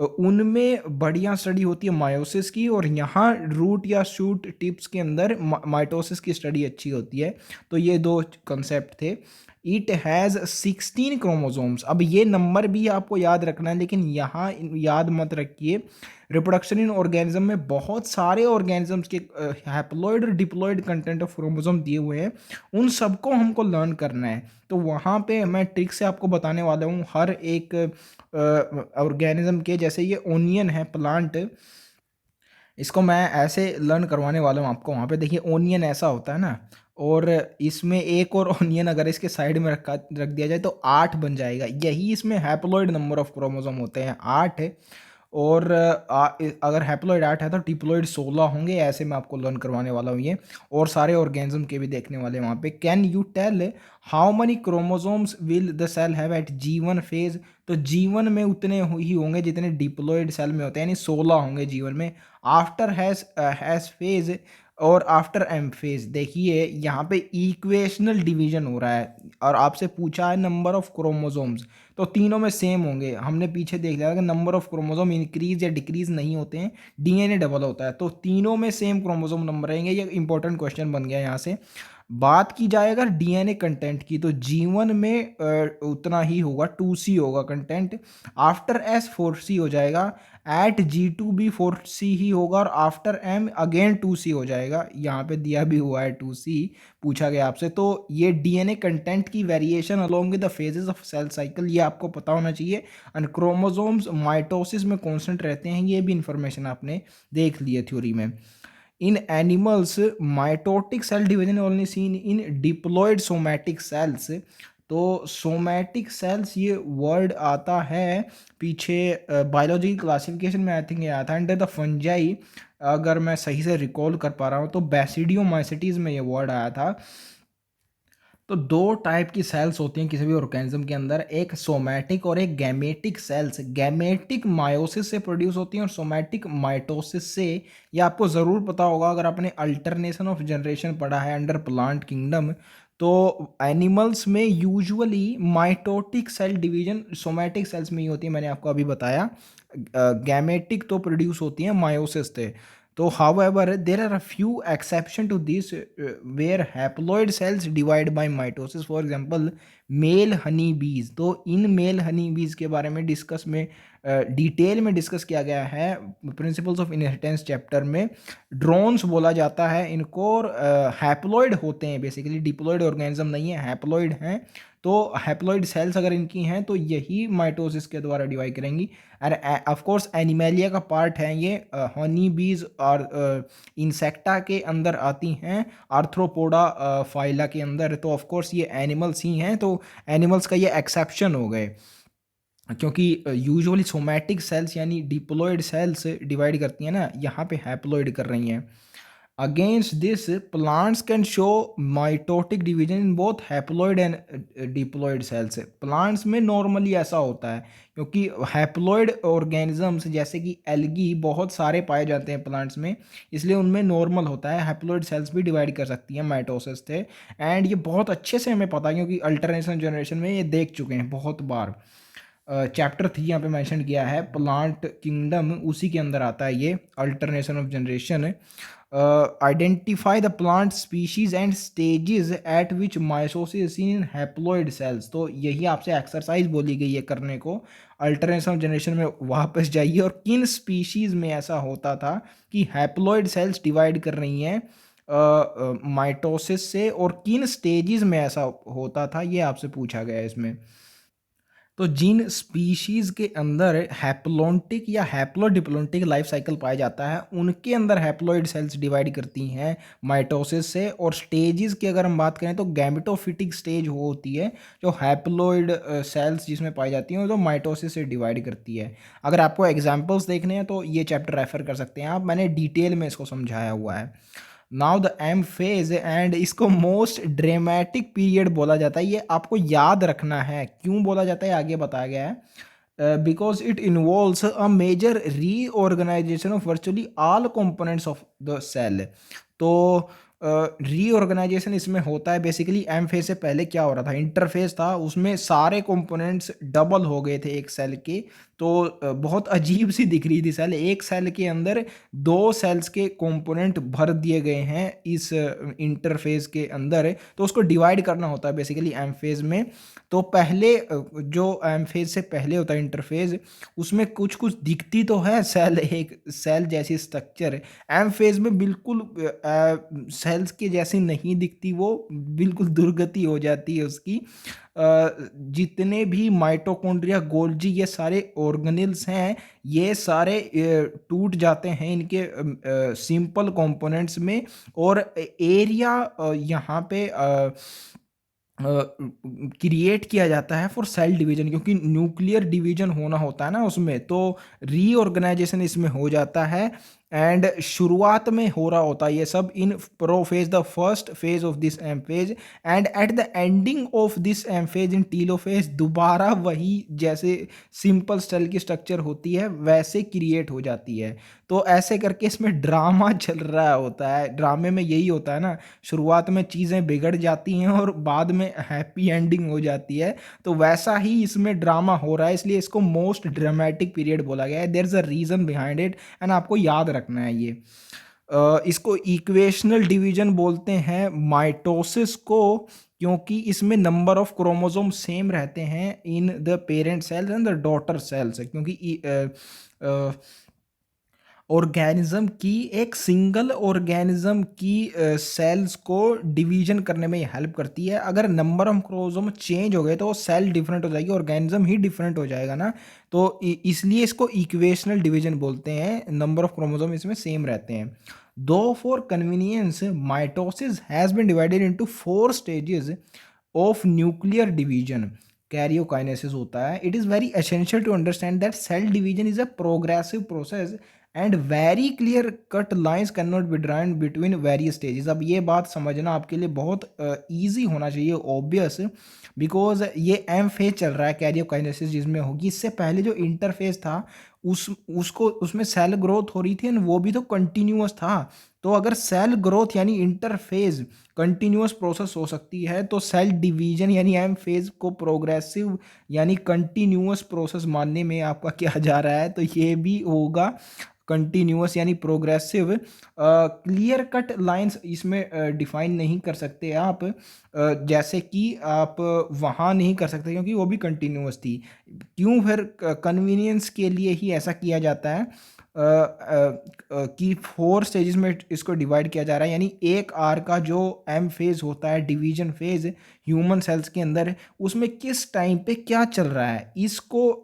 उनमें बढ़िया स्टडी होती है मायोसिस की, और यहाँ रूट या शूट टिप्स के अंदर माइटोसिस की स्टडी अच्छी होती है। तो ये दो कंसेप्ट थे। इट हैज़ 16 क्रोमोसोम्स, अब ये नंबर भी आपको याद रखना है, लेकिन यहाँ याद मत रखिए, रिप्रोडक्शन इन ऑर्गेनिज्म में बहुत सारे ऑर्गेनिजम्स के हैप्लॉइड और डिप्लॉइड कंटेंट ऑफ क्रोमोसोम दिए हुए हैं, उन सबको हमको लर्न करना है। तो वहाँ पे मैं ट्रिक से आपको बताने वाला हूँ हर एक ऑर्गेनिज्म के, जैसे ये ओनियन है प्लांट, इसको मैं ऐसे लर्न करवाने वाला हूँ आपको। वहाँ पे देखिए ओनियन ऐसा होता है ना, और इसमें एक और ओनियन अगर इसके साइड में रख दिया जाए तो 8 बन जाएगा, यही इसमें हैप्लॉइड नंबर ऑफ क्रोमोसोम होते हैं 8 है। और अगर हैप्लॉइड 8 है तो डिप्लॉइड 16 होंगे, ऐसे मैं आपको लर्न करवाने वाला हूँ ये, और सारे ऑर्गेनिज्म के भी देखने वाले हैं वहाँ पे। Can you tell how many chromosomes will the cell have at G1 phase, तो G1 में उतने ही होंगे जितने डिप्लॉइड सेल में होते हैं, यानी 16 होंगे G1 में। आफ्टर हैज फेज और आफ्टर एम फेज, देखिए यहाँ पे इक्वेशनल डिवीजन हो रहा है, और आपसे पूछा है नंबर ऑफ क्रोमोसोम्स, तो तीनों में सेम होंगे। हमने पीछे देख लिया कि नंबर ऑफ क्रोमोसोम इंक्रीज या डिक्रीज नहीं होते हैं, डीएनए डबल होता है, तो तीनों में सेम क्रोमोसोम नंबर रहेंगे। ये इंपॉर्टेंट क्वेश्चन बन गया यहाँ से। बात की जाए अगर डीएनए कंटेंट की, तो G1 में उतना ही होगा, 2C होगा कंटेंट, आफ्टर S 4C हो जाएगा, एट G2 भी 4C ही होगा, और आफ्टर M अगेन 2C हो जाएगा। यहाँ पे दिया भी हुआ है 2C, पूछा गया आपसे। तो ये डीएनए कंटेंट की variation along with the phases of cell cycle, ये आपको पता होना चाहिए। एंड क्रोमोसोम्स माइटोसिस में कॉन्स्टेंट रहते हैं, ये भी इंफॉर्मेशन आपने देख ली है थ्योरी में। In animals mitotic cell division only seen in diploid somatic cells, तो सोमैटिक सेल्स ये वर्ड आता है पीछे बायोलॉजी क्लासिफिकेशन में, आई थिंक ये आता है अंडर द फंजाई, अगर मैं सही से रिकॉल कर पा रहा हूँ तो बैसिडियोमाइसिटीज में ये वर्ड आया था। तो दो टाइप की सेल्स होती हैं किसी भी ऑर्गेनिज्म के अंदर, एक सोमैटिक और एक गैमेटिक सेल्स। गैमेटिक मायोसिस से प्रोड्यूस होती हैं और सोमैटिक माइटोसिस से। ये आपको ज़रूर पता होगा अगर आपने अल्टरनेशन ऑफ जनरेशन पढ़ा है अंडर प्लांट किंगडम। तो एनिमल्स में usually mitotic cell division somatic cells में ही होती है, मैंने आपको अभी बताया। गैमेटिक तो प्रोड्यूस होती हैं मायोसिस से। तो however there are a few exception to this where haploid cells divide by mitosis, for example male honey bees. तो इन मेल हनी बीज के बारे में डिस्कस में डिटेल में डिस्कस किया गया है प्रिंसिपल्स ऑफ इनहेरिटेंस चैप्टर में। ड्रोन्स बोला जाता है इनको, और हैप्लॉइड होते हैं बेसिकली, डिप्लॉइड ऑर्गेनिज्म नहीं है, हैप्लॉइड हैं। तो हैप्लॉइड सेल्स अगर इनकी हैं तो यही माइटोसिस के द्वारा डिवाइड करेंगी। एंड ऑफ कोर्स एनिमेलिया का पार्ट है ये, हनी बीज और इंसेक्टा के अंदर आती हैं, आर्थ्रोपोडा फाइला के अंदर। तो ऑफ कोर्स ये एनिमल्स ही हैं, तो एनिमल्स का ये एक्सेप्शन हो गए, क्योंकि यूजुअली सोमैटिक सेल्स यानी डिप्लॉइड सेल्स डिवाइड करती हैं ना, यहाँ पे हैप्लॉइड कर रही हैं। Against this plants can show mitotic division in both haploid and diploid sales. Plants में नॉर्मली ऐसा होता है, क्योंकि हैप्लॉइड ऑर्गेनिजम्स जैसे कि एल्गी बहुत सारे पाए जाते हैं प्लांट्स में, इसलिए उनमें नॉर्मल होता है, हैप्लॉइड सेल्स भी डिवाइड कर सकती हैं माइटोसिस से। एंड ये बहुत अच्छे से हमें पता है, क्योंकि अल्टरनेशन जनरेशन में ये देख चुके हैं बहुत बार। चैप्टर 3 यहाँ पे मेंशन किया है, प्लांट किंगडम, उसी के अंदर आता है ये, alternation of generation. Identify the plant species and stages eight which mitosis is seen in haploid cells. तो यही आपसे एक्सरसाइज बोली गई है करने को, अल्टरनेशन ऑफ जनरेशन में वापस जाइए और किन स्पीशीज में ऐसा होता था कि हैप्लॉइड सेल्स डिवाइड कर रही हैं माइटोसिस से, और किन स्टेजेस में ऐसा होता था, ये आपसे पूछा गया है इसमें। तो जिन स्पीशीज के अंदर हैप्लोन्टिक या हैप्लोडिप्लोन्टिक लाइफ साइकिल पाया जाता है, उनके अंदर हैप्लॉइड सेल्स डिवाइड करती हैं माइटोसिस से। और स्टेजेस की अगर हम बात करें तो गैमेटोफिटिक स्टेज वो होती है जो हैप्लॉइड सेल्स जिसमें पाई जाती हैं, जो माइटोसिस से डिवाइड करती है। अगर आपको एग्जांपल्स देखने हैं तो ये चैप्टर रेफर कर सकते हैं आप, मैंने डिटेल में इसको समझाया हुआ है। Now the M phase, and इसको मोस्ट ड्रामेटिक पीरियड बोला जाता है। ये आपको याद रखना है, क्यों बोला जाता है आगे बताया गया है। Because it involves a major reorganisation of virtually all components of the cell. तो रीऑर्गेनाइजेशन इसमें होता है बेसिकली। एम फेज से पहले क्या हो रहा था, इंटरफेस था, उसमें सारे कंपोनेंट्स डबल हो गए थे एक सेल के। तो बहुत अजीब सी दिख रही थी सेल, एक सेल के अंदर दो सेल्स के कंपोनेंट भर दिए गए हैं इस इंटरफेस के अंदर। तो उसको डिवाइड करना होता है बेसिकली एम फेज में। तो पहले जो एम फेज से पहले होता है इंटरफेज, उसमें कुछ कुछ दिखती तो है सेल, एक सेल जैसी स्ट्रक्चर। एम फेज में बिल्कुल सेल्स के जैसी नहीं दिखती, वो बिल्कुल दुर्गति हो जाती है उसकी। जितने भी माइटोकॉन्ड्रिया, गोल्जी, ये सारे ऑर्गेनेल्स हैं, ये सारे टूट जाते हैं इनके सिंपल कंपोनेंट्स में। और एरिया यहाँ पे क्रिएट किया जाता है फॉर सेल डिवीजन, क्योंकि न्यूक्लियर डिवीजन होना होता है ना उसमें, तो रीऑर्गेनाइजेशन इसमें हो जाता है। एंड शुरुआत में हो रहा होता है ये सब in prophase, the first phase of this M phase, and at the ending of this M phase in telophase दोबारा वही जैसे सिंपल सेल की स्ट्रक्चर होती है वैसे क्रिएट हो जाती है। तो ऐसे करके इसमें ड्रामा चल रहा होता है। ड्रामे में यही होता है ना, शुरुआत में चीज़ें बिगड़ जाती हैं और बाद में हैप्पी एंडिंग हो जाती है। तो वैसा ही इसमें ड्रामा हो रहा है, इसलिए इसको मोस्ट ड्रामेटिक पीरियड बोला गया है। There is a reason behind it, and आपको याद रखना है ये। इसको इक्वेशनल डिवीजन बोलते हैं माइटोसिस को, क्योंकि इसमें नंबर ऑफ क्रोमोसोम सेम रहते हैं in the parent cells and the daughter cells, क्योंकि ऑर्गेनिज्म की, एक सिंगल ऑर्गेनिज्म की सेल्स को डिवीजन करने में ये हेल्प करती है। अगर नंबर ऑफ क्रोमोसोम चेंज हो गए तो सेल डिफरेंट हो जाएगी, ऑर्गेनिज्म ही डिफरेंट हो जाएगा ना। तो इसलिए इसको इक्वेशनल डिवीजन बोलते हैं, नंबर ऑफ क्रोमोसोम इसमें सेम रहते हैं। दो for convenience mitosis has been divided into 4 stages of nuclear division, karyokinesis होता है। It is very essential to understand that cell division is a progressive process and very clear cut lines can not be drawn between various stages. अब ये बात समझना आपके लिए बहुत ईजी होना चाहिए, ऑब्वियस, बिकॉज ये एम फेज चल रहा है कैरियोकाइनेसिस जिसमें होगी। इससे पहले जो इंटरफेज था उसको उसमें सेल ग्रोथ हो रही थी, वो भी तो कंटिन्यूअस था। तो अगर सेल ग्रोथ यानी इंटरफेज कंटिन्यूअस प्रोसेस हो सकती है, तो सेल डिवीजन यानी एम फेज को प्रोग्रेसिव यानी कंटिन्यूअस प्रोसेस मानने में आपका क्या जा रहा है, तो ये भी होगा कंटिन्यूअस यानी प्रोग्रेसिव। क्लियर कट लाइंस इसमें डिफाइन नहीं कर सकते आप, जैसे कि आप वहाँ नहीं कर सकते क्योंकि वो भी कंटिन्यूअस थी। क्यों, फिर कन्वीनियंस के लिए ही ऐसा किया जाता है कि 4 स्टेजेस में इसको डिवाइड किया जा रहा है। यानी एक आर का जो एम फेज होता है, डिवीजन फेज ह्यूमन सेल्स के अंदर, उसमें किस टाइम पे क्या चल रहा है, इसको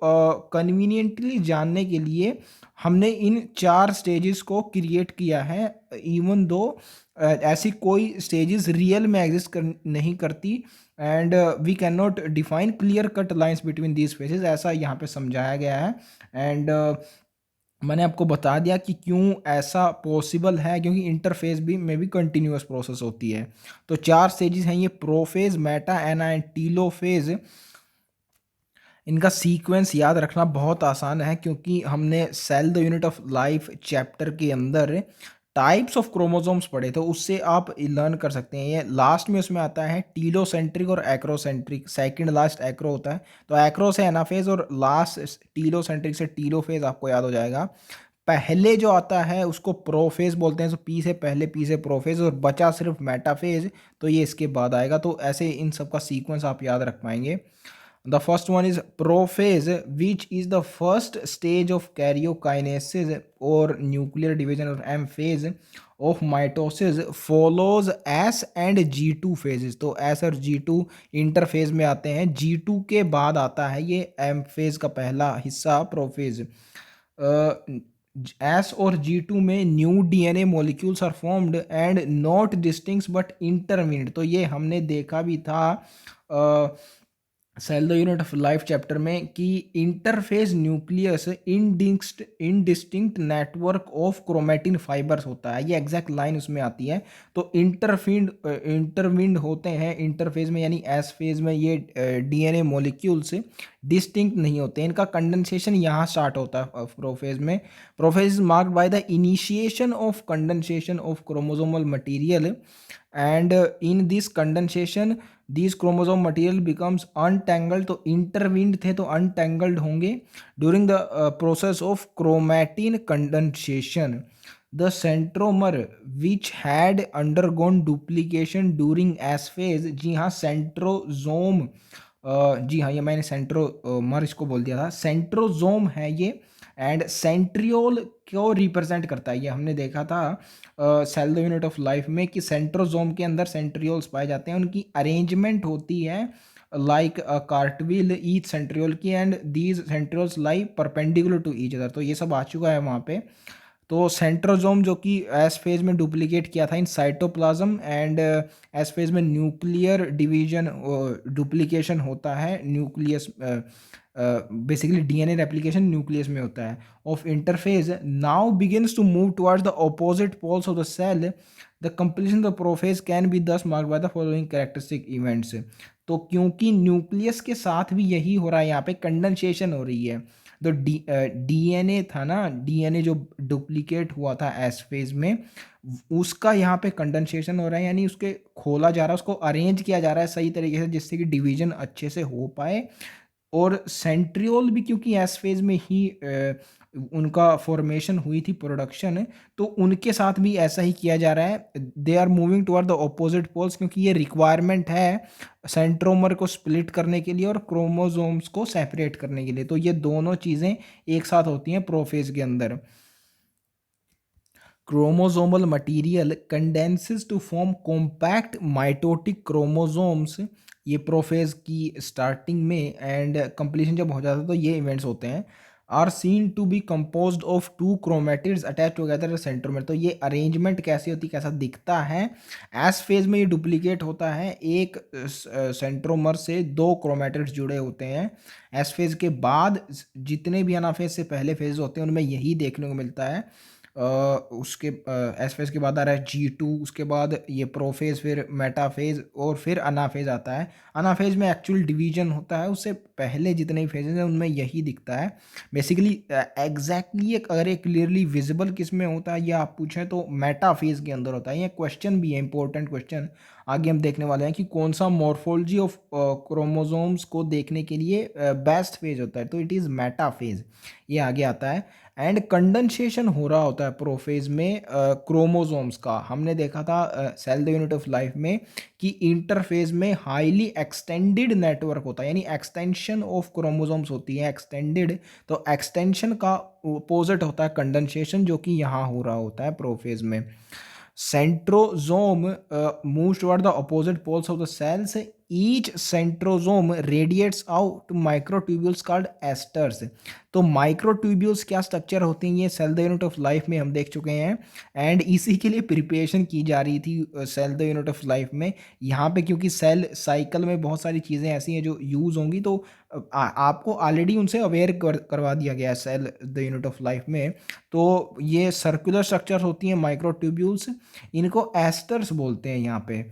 कन्वीनियंटली जानने के लिए हमने इन 4 स्टेजेस को क्रिएट किया है। इवन दो ऐसी कोई स्टेजेस रियल में एग्जिस्ट नहीं करती, and we can not define clear cut lines between these phases, ऐसा यहाँ पे समझाया गया है। एंड मैंने आपको बता दिया कि क्यों ऐसा पॉसिबल है, क्योंकि इंटरफेस भी में भी कंटिन्यूअस प्रोसेस होती है। तो 4 स्टेजेस हैं ये, prophase, meta, ana and telophase. इनका सीक्वेंस याद रखना बहुत आसान है, क्योंकि हमने cell the unit of life chapter के अंदर टाइप्स ऑफ क्रोमोसोम्स पढ़े तो उससे आप लर्न कर सकते हैं। ये लास्ट में उसमें आता है टीलोसेंट्रिक और एक्रोसेंट्रिक, सेकंड लास्ट एक्रो होता है, तो एक्रो से एनाफेज और लास्ट टीलोसेंट्रिक से टीलोफेज आपको याद हो जाएगा। पहले जो आता है उसको प्रोफेज बोलते हैं, तो पी से पहले पी से प्रोफेज और बचा सिर्फ मेटाफेज, तो ये इसके बाद आएगा। तो ऐसे इन सब का सीक्वेंस आप याद रख पाएंगे। The first one is prophase, which is the first stage of karyokinesis or nuclear division, or M phase of mitosis, follows S and G2 phases। तो S और G2 इंटरफेज में आते हैं। G2 के बाद आता है ये M फेज का पहला हिस्सा प्रोफेज। एस और G2 में new DNA molecules are formed and not distinct but intertwined. तो ये हमने देखा भी था cell the unit of life chapter में कि interphase nucleus indistinct network of chromatin fibres होता है, ये एग्जैक्ट लाइन उसमें आती है। तो इंटरविंड होते हैं इंटरफेज में, यानी एस फेज में ये डीएनए मॉलिक्यूल्स डिस्टिंक्ट नहीं होते, इनका कंडेंसेशन यहाँ स्टार्ट होता है प्रोफेज में। Prophase is marked by the initiation of condensation of chromosomal material and in this condensation this chromosome material becomes untangled. तो इंटरविंड थे तो अनटैंगल्ड होंगे during the process of chromatin condensation. The centromere which had undergone duplication during S phase, जी हाँ सेंट्रोजोम, जी हाँ ये मैंने सेंट्रोमर इसको बोल दिया था, सेंट्रोजोम है ये। एंड सेंट्रियोल को रिप्रेजेंट करता है, ये हमने देखा था cell the unit of life में कि सेंट्रोजोम के अंदर सेंट्रियोल्स पाए जाते हैं, उनकी अरेंजमेंट होती है लाइक कार्टविल ईच सेंट्रियोल की, and these centrioles lie perpendicular to each other. तो ये सब आ चुका है वहाँ पे। तो सेंट्रोजोम जो कि एस फेज में डुप्लीकेट किया था in cytoplasm, and S phase में न्यूक्लियर डिवीजन डुप्लीकेशन होता है, nucleus basically DNA replication nucleus में होता है of interphase, now begins to move towards the opposite poles of the cell. The completion of the prophase can be thus marked by the following characteristic events. तो क्योंकि न्यूक्लियस के साथ भी यही हो रहा है, यहाँ पे कंडेंसेशन हो रही है। तो डीएनए था ना, डीएनए जो डुप्लीकेट हुआ था एस फेज में, उसका यहाँ पे कंडेंसेशन हो रहा है, यानी उसके खोला जा रहा है, उसको अरेंज किया जा रहा है सही तरीके से जिससे कि डिवीजन अच्छे से हो पाए। और सेंट्रियोल भी क्योंकि एस फेज में ही उनका फॉर्मेशन हुई थी प्रोडक्शन, तो उनके साथ भी ऐसा ही किया जा रहा है। They are moving toward the opposite poles, क्योंकि ये रिक्वायरमेंट है सेंट्रोमर को स्प्लिट करने के लिए और क्रोमोसोम्स को सेपरेट करने के लिए। तो ये दोनों चीज़ें एक साथ होती हैं प्रोफेज के अंदर। Chromosomal material condenses to form compact mitotic chromosomes, ये प्रोफेज की स्टार्टिंग में, एंड कंप्लीशन जब हो जाता है तो ये इवेंट्स होते हैं। Are seen to be composed of two chromatids attach together centromere. तो ये अरेंजमेंट कैसी होती है, कैसा दिखता है, एस फेज में ये डुप्लीकेट होता है, एक सेंट्रोमर से दो क्रोमेटिड्स जुड़े होते हैं। एस फेज के बाद जितने भी अनाफेज से पहले फेज होते हैं उनमें यही देखने को मिलता है। उसके एस फेज के बाद आ रहा है G2, उसके बाद ये प्रोफेज, फिर मेटाफेज और फिर अनाफेज आता है। अनाफेज में एक्चुअल डिवीजन होता है, उससे पहले जितने भी फेजेज हैं उनमें यही दिखता है बेसिकली। एग्जैक्टली अगर ये क्लियरली विजिबल किस में होता है ये आप पूछें तो मेटाफेज के अंदर होता है। ये क्वेश्चन भी है, इंपॉर्टेंट क्वेश्चन आगे हम देखने वाले हैं कि कौन सा मॉर्फोलॉजी ऑफ क्रोमोसोम्स को देखने के लिए बेस्ट फेज होता है, तो इट इज़ मेटाफेज, ये आगे आता है। एंड कंडेंसेशन हो रहा होता है प्रोफेज में क्रोमोसोम्स का। हमने देखा था cell the unit of life में कि इंटरफेज में हाईली एक्सटेंडेड नेटवर्क होता है, यानी एक्सटेंशन ऑफ क्रोमोसोम्स होती है एक्सटेंडेड। तो एक्सटेंशन का अपोजिट होता है कंडेंसेशन, जो कि यहाँ हो रहा होता है प्रोफेज में। Centrosome moves toward the opposite poles of the cells. Each centrosome radiates out microtubules called esters. तो माइक्रोट्यूब्यूल्स क्या स्ट्रक्चर होते हैं ये cell the unit of life में हम देख चुके हैं, एंड इसी के लिए प्रिपरेशन की जा रही थी cell the unit of life में। यहाँ पे क्योंकि सेल साइकिल में बहुत सारी चीज़ें ऐसी हैं जो यूज़ होंगी, तो आपको ऑलरेडी उनसे अवेयर करवा दिया गया है cell the unit of life में। तो ये सर्कुलर स्ट्रक्चर होती हैं माइक्रोट्यूब्यूल्स, इनको एस्टर्स बोलते हैं यहाँ पे।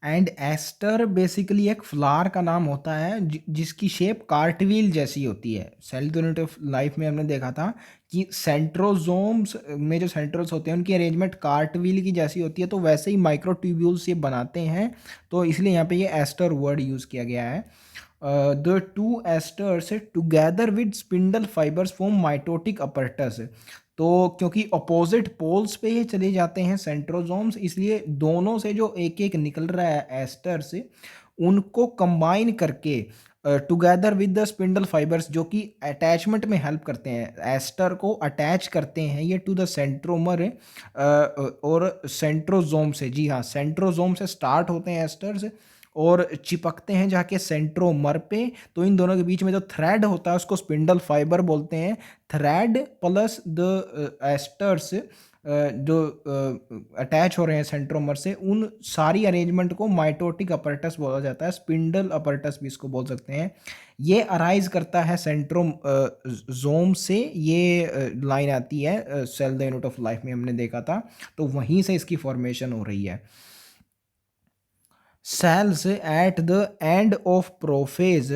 एंड एस्टर बेसिकली एक फ्लावर का नाम होता है जिसकी शेप कार्टव्हील जैसी होती है। सेल यूनिट ऑफ लाइफ में हमने देखा था कि सेंट्रोजोम्स में जो सेंट्रोल्स होते हैं उनकी अरेंजमेंट कार्टव्हील की जैसी होती है, तो वैसे ही माइक्रोट्यूब्यूल्स ये बनाते हैं, तो इसलिए यहाँ पे ये एस्टर वर्ड यूज़ किया गया है। The two asters together with spindle fibres form mitotic apparatus. तो क्योंकि अपोजिट पोल्स पे ये चले जाते हैं सेंट्रोजोम्स, इसलिए दोनों से जो एक एक निकल रहा है एस्टर से, उनको कंबाइन करके together with the spindle fibres, जो कि अटैचमेंट में हेल्प करते हैं, एस्टर को अटैच करते हैं ये टू द सेंट्रोमर और सेंट्रोजोम से। जी हाँ, सेंट्रोजोम से स्टार्ट होते हैं एस्टर्स और चिपकते हैं जाके सेंट्रोमर पे। तो इन दोनों के बीच में जो थ्रेड होता है उसको स्पिंडल फाइबर बोलते हैं। थ्रेड प्लस द एस्टर्स जो अटैच हो रहे हैं सेंट्रोमर से, उन सारी अरेंजमेंट को माइटोटिक अपरटस बोला जाता है, स्पिंडल अपरटस भी इसको बोल सकते हैं। ये अराइज करता है सेंट्रोम जोम से, ये लाइन आती है cell the unit of life में हमने देखा था, तो वहीं से इसकी फॉर्मेशन हो रही है। Cells at the end of prophase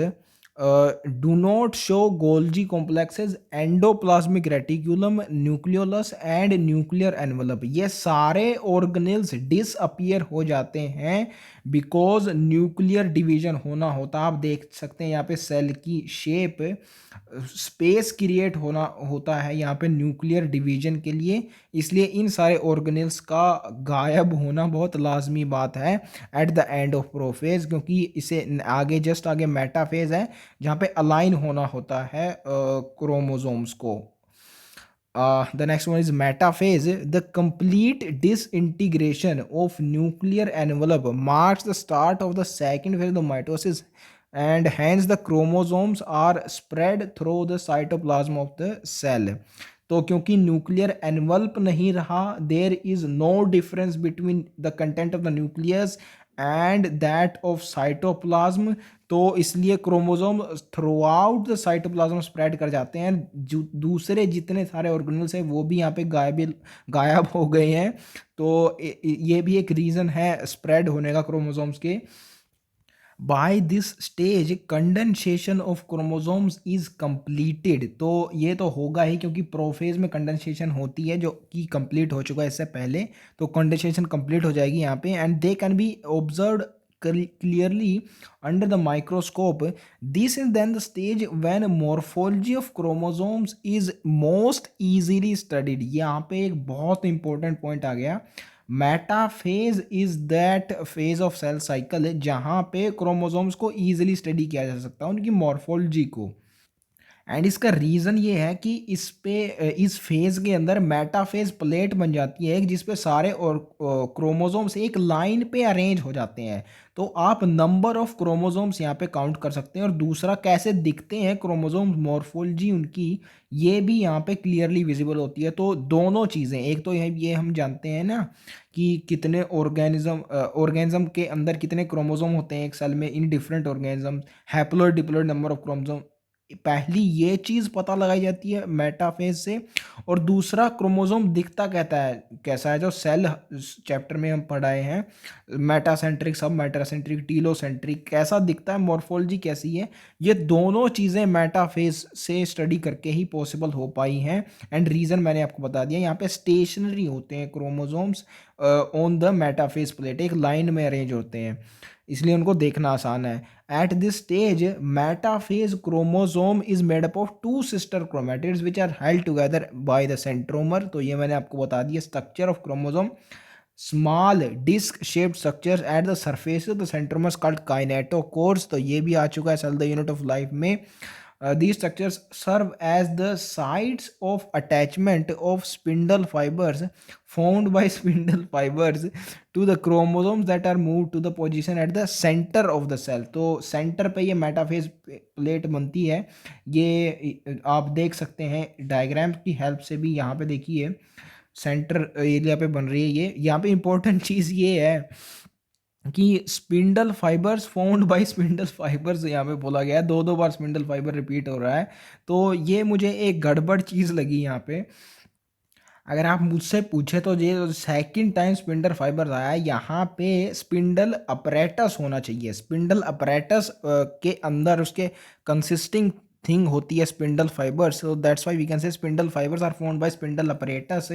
do not show Golgi complexes, endoplasmic reticulum, nucleolus and nuclear envelope। ये सारे ऑर्गेनेल्स डिसअपियर हो जाते हैं बिकॉज न्यूक्लियर डिवीजन होना होता। आप देख सकते हैं यहाँ पे सेल की शेप, स्पेस क्रिएट होना होता है यहाँ पे न्यूक्लियर डिवीजन के लिए, इसलिए इन सारे ऑर्गेनेल्स का गायब होना बहुत लाजमी बात है eight the end of prophase, क्योंकि इसे आगे जस्ट आगे मेटाफेज है जहाँ पे अलाइन होना होता है क्रोमोसोम्स को। The next one is metaphase. The complete disintegration of nuclear envelope marks the start of the second phase of the mitosis, and hence the chromosomes are spread through the cytoplasm of the cell। तो क्योंकि न्यूक्लियर एनवल्प नहीं रहा, there is no difference between the content of the nucleus and that of cytoplasm, तो इसलिए chromosome throughout the cytoplasm spread कर जाते हैं। जो दूसरे जितने सारे ऑर्गेनल्स हैं वो भी यहाँ पे गायब हो गए हैं, तो ये भी एक रीज़न है स्प्रेड होने का क्रोमोसोम्स के। By this stage condensation of chromosomes is completed. तो ये तो होगा ही क्योंकि प्रोफेज में कंडेंसेशन होती है जो कि कंप्लीट हो चुका है इससे पहले, तो कंडेंसेशन कंप्लीट हो जाएगी यहाँ पे, and they can be observed clearly under the microscope। This is then the stage when morphology of chromosomes is most easily studied। यहाँ पे एक बहुत इंपॉर्टेंट पॉइंट आ गया, metaphase is that phase of cell cycle जहाँ पे क्रोमोसोम्स को ईजिली स्टडी किया जा सकता है, उनकी मॉर्फोलॉजी को। एंड इसका रीज़न ये है कि इस पे इस फेज़ के अंदर मेटाफेज प्लेट बन जाती है जिस पे सारे और क्रोमोसोम्स एक लाइन पे अरेंज हो जाते हैं, तो आप नंबर ऑफ क्रोमोसोम्स यहाँ पे काउंट कर सकते हैं। और दूसरा, कैसे दिखते हैं क्रोमोसोम्स, मॉर्फोलॉजी उनकी, ये भी यहाँ पे क्लियरली विजिबल होती है। तो दोनों चीज़ें, एक तो ये हम जानते हैं ना कि कितने ऑर्गेनिज्म के अंदर कितने क्रोमोसोम होते हैं एक सेल में, in different organism, haploid diploid number of chromosome, पहली ये चीज़ पता लगाई जाती है मेटाफेज से। और दूसरा, क्रोमोसोम दिखता कहता है कैसा है, जो सेल चैप्टर में हम पढ़ाए हैं, मेटासेंट्रिक, सब मेटासेंट्रिक, टीलोसेंट्रिक, कैसा दिखता है, मॉर्फोलॉजी कैसी है, ये दोनों चीज़ें मेटाफेज से स्टडी करके ही पॉसिबल हो पाई हैं। एंड रीज़न मैंने आपको बता दिया, यहाँ पे स्टेशनरी होते हैं chromosomes on the metaphase plate, एक लाइन में अरेंज होते हैं, इसलिए उनको देखना आसान है। At this stage, metaphase chromosome is made up of two sister chromatids which are held together by the centromer। तो ये मैंने आपको बता दिया structure of chromosome, small disc shaped structures at the surface of the centromeres called kinetochores. तो ये भी आ चुका है cell the unit of life में। These structures serve as the sites of attachment of spindle fibers found by spindle fibers to the chromosomes that are moved to the position at the center of the cell। तो सेंटर पे ये मेटाफेज प्लेट बनती है, ये आप देख सकते हैं डायग्राम की हेल्प से भी। यहाँ पे देखिए सेंटर एरिया पे बन रही है ये। यहाँ पे इंपॉर्टेंट चीज़ ये है कि spindle fibres found by spindle fibres यहाँ पे बोला गया है, दो दो बार स्पिंडल फाइबर रिपीट हो रहा है, तो ये मुझे एक गड़बड़ चीज़ लगी यहाँ पे। अगर आप मुझसे पूछे तो ये सेकंड टाइम स्पिंडल फाइबर आया है, यहाँ पे स्पिंडल अपरेटस होना चाहिए। स्पिंडल अपरेटस के अंदर उसके कंसिस्टिंग थिंग होती है spindle fibres, so that's why we can say spindle fibres are found by spindle apparatus.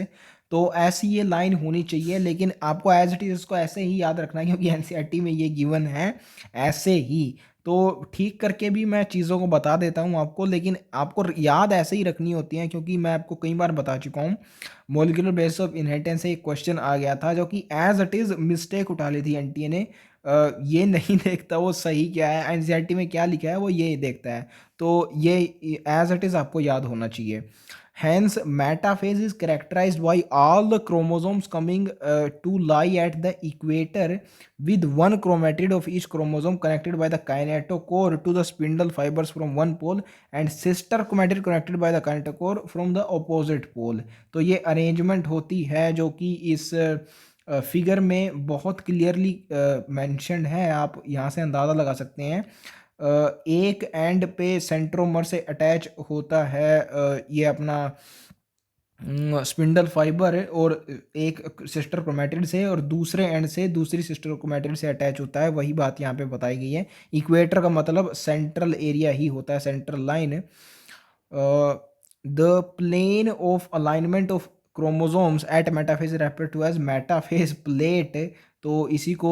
तो ऐसी ये लाइन होनी चाहिए, लेकिन आपको एज इट इज इसको ऐसे ही याद रखना है क्योंकि एनसीईआरटी में ये गिवन है ऐसे ही। तो ठीक करके भी मैं चीज़ों को बता देता हूँ आपको, लेकिन आपको याद ऐसे ही रखनी होती है क्योंकि मैं आपको कई बार बता चुका हूँ। मॉलिक्यूलर बेसिस ऑफ इनहेरिटेंस से एक क्वेश्चन आ गया था जो कि एज इट इज़ मिस्टेक उठा ली थी एनटीए ने। ये नहीं देखता वो सही क्या है, एनसीईआरटी में क्या लिखा है वो ये देखता है। तो ये एज इट इज़ आपको याद होना चाहिए। Hence, metaphase is characterized by all the chromosomes coming to lie at the equator, with one chromatid of each chromosome connected by the kinetochore to the spindle fibers from one pole and sister chromatid connected by the kinetochore from the opposite pole। तो ये अरेंजमेंट होती है जो कि इस फिगर में बहुत क्लियरली मेंशन्ड है, आप यहाँ से अंदाज़ा लगा सकते हैं। एक एंड पे सेंट्रोमर से अटैच होता है ये अपना स्पिंडल फाइबर है, और एक सिस्टर क्रोमेटिड से, और दूसरे एंड से दूसरी सिस्टर क्रोमेटिड से अटैच होता है। वही बात यहाँ पे बताई गई है। इक्वेटर का मतलब सेंट्रल एरिया ही होता है, central line. The plane of alignment of chromosomes at metaphase refer to as metaphase plate. तो इसी को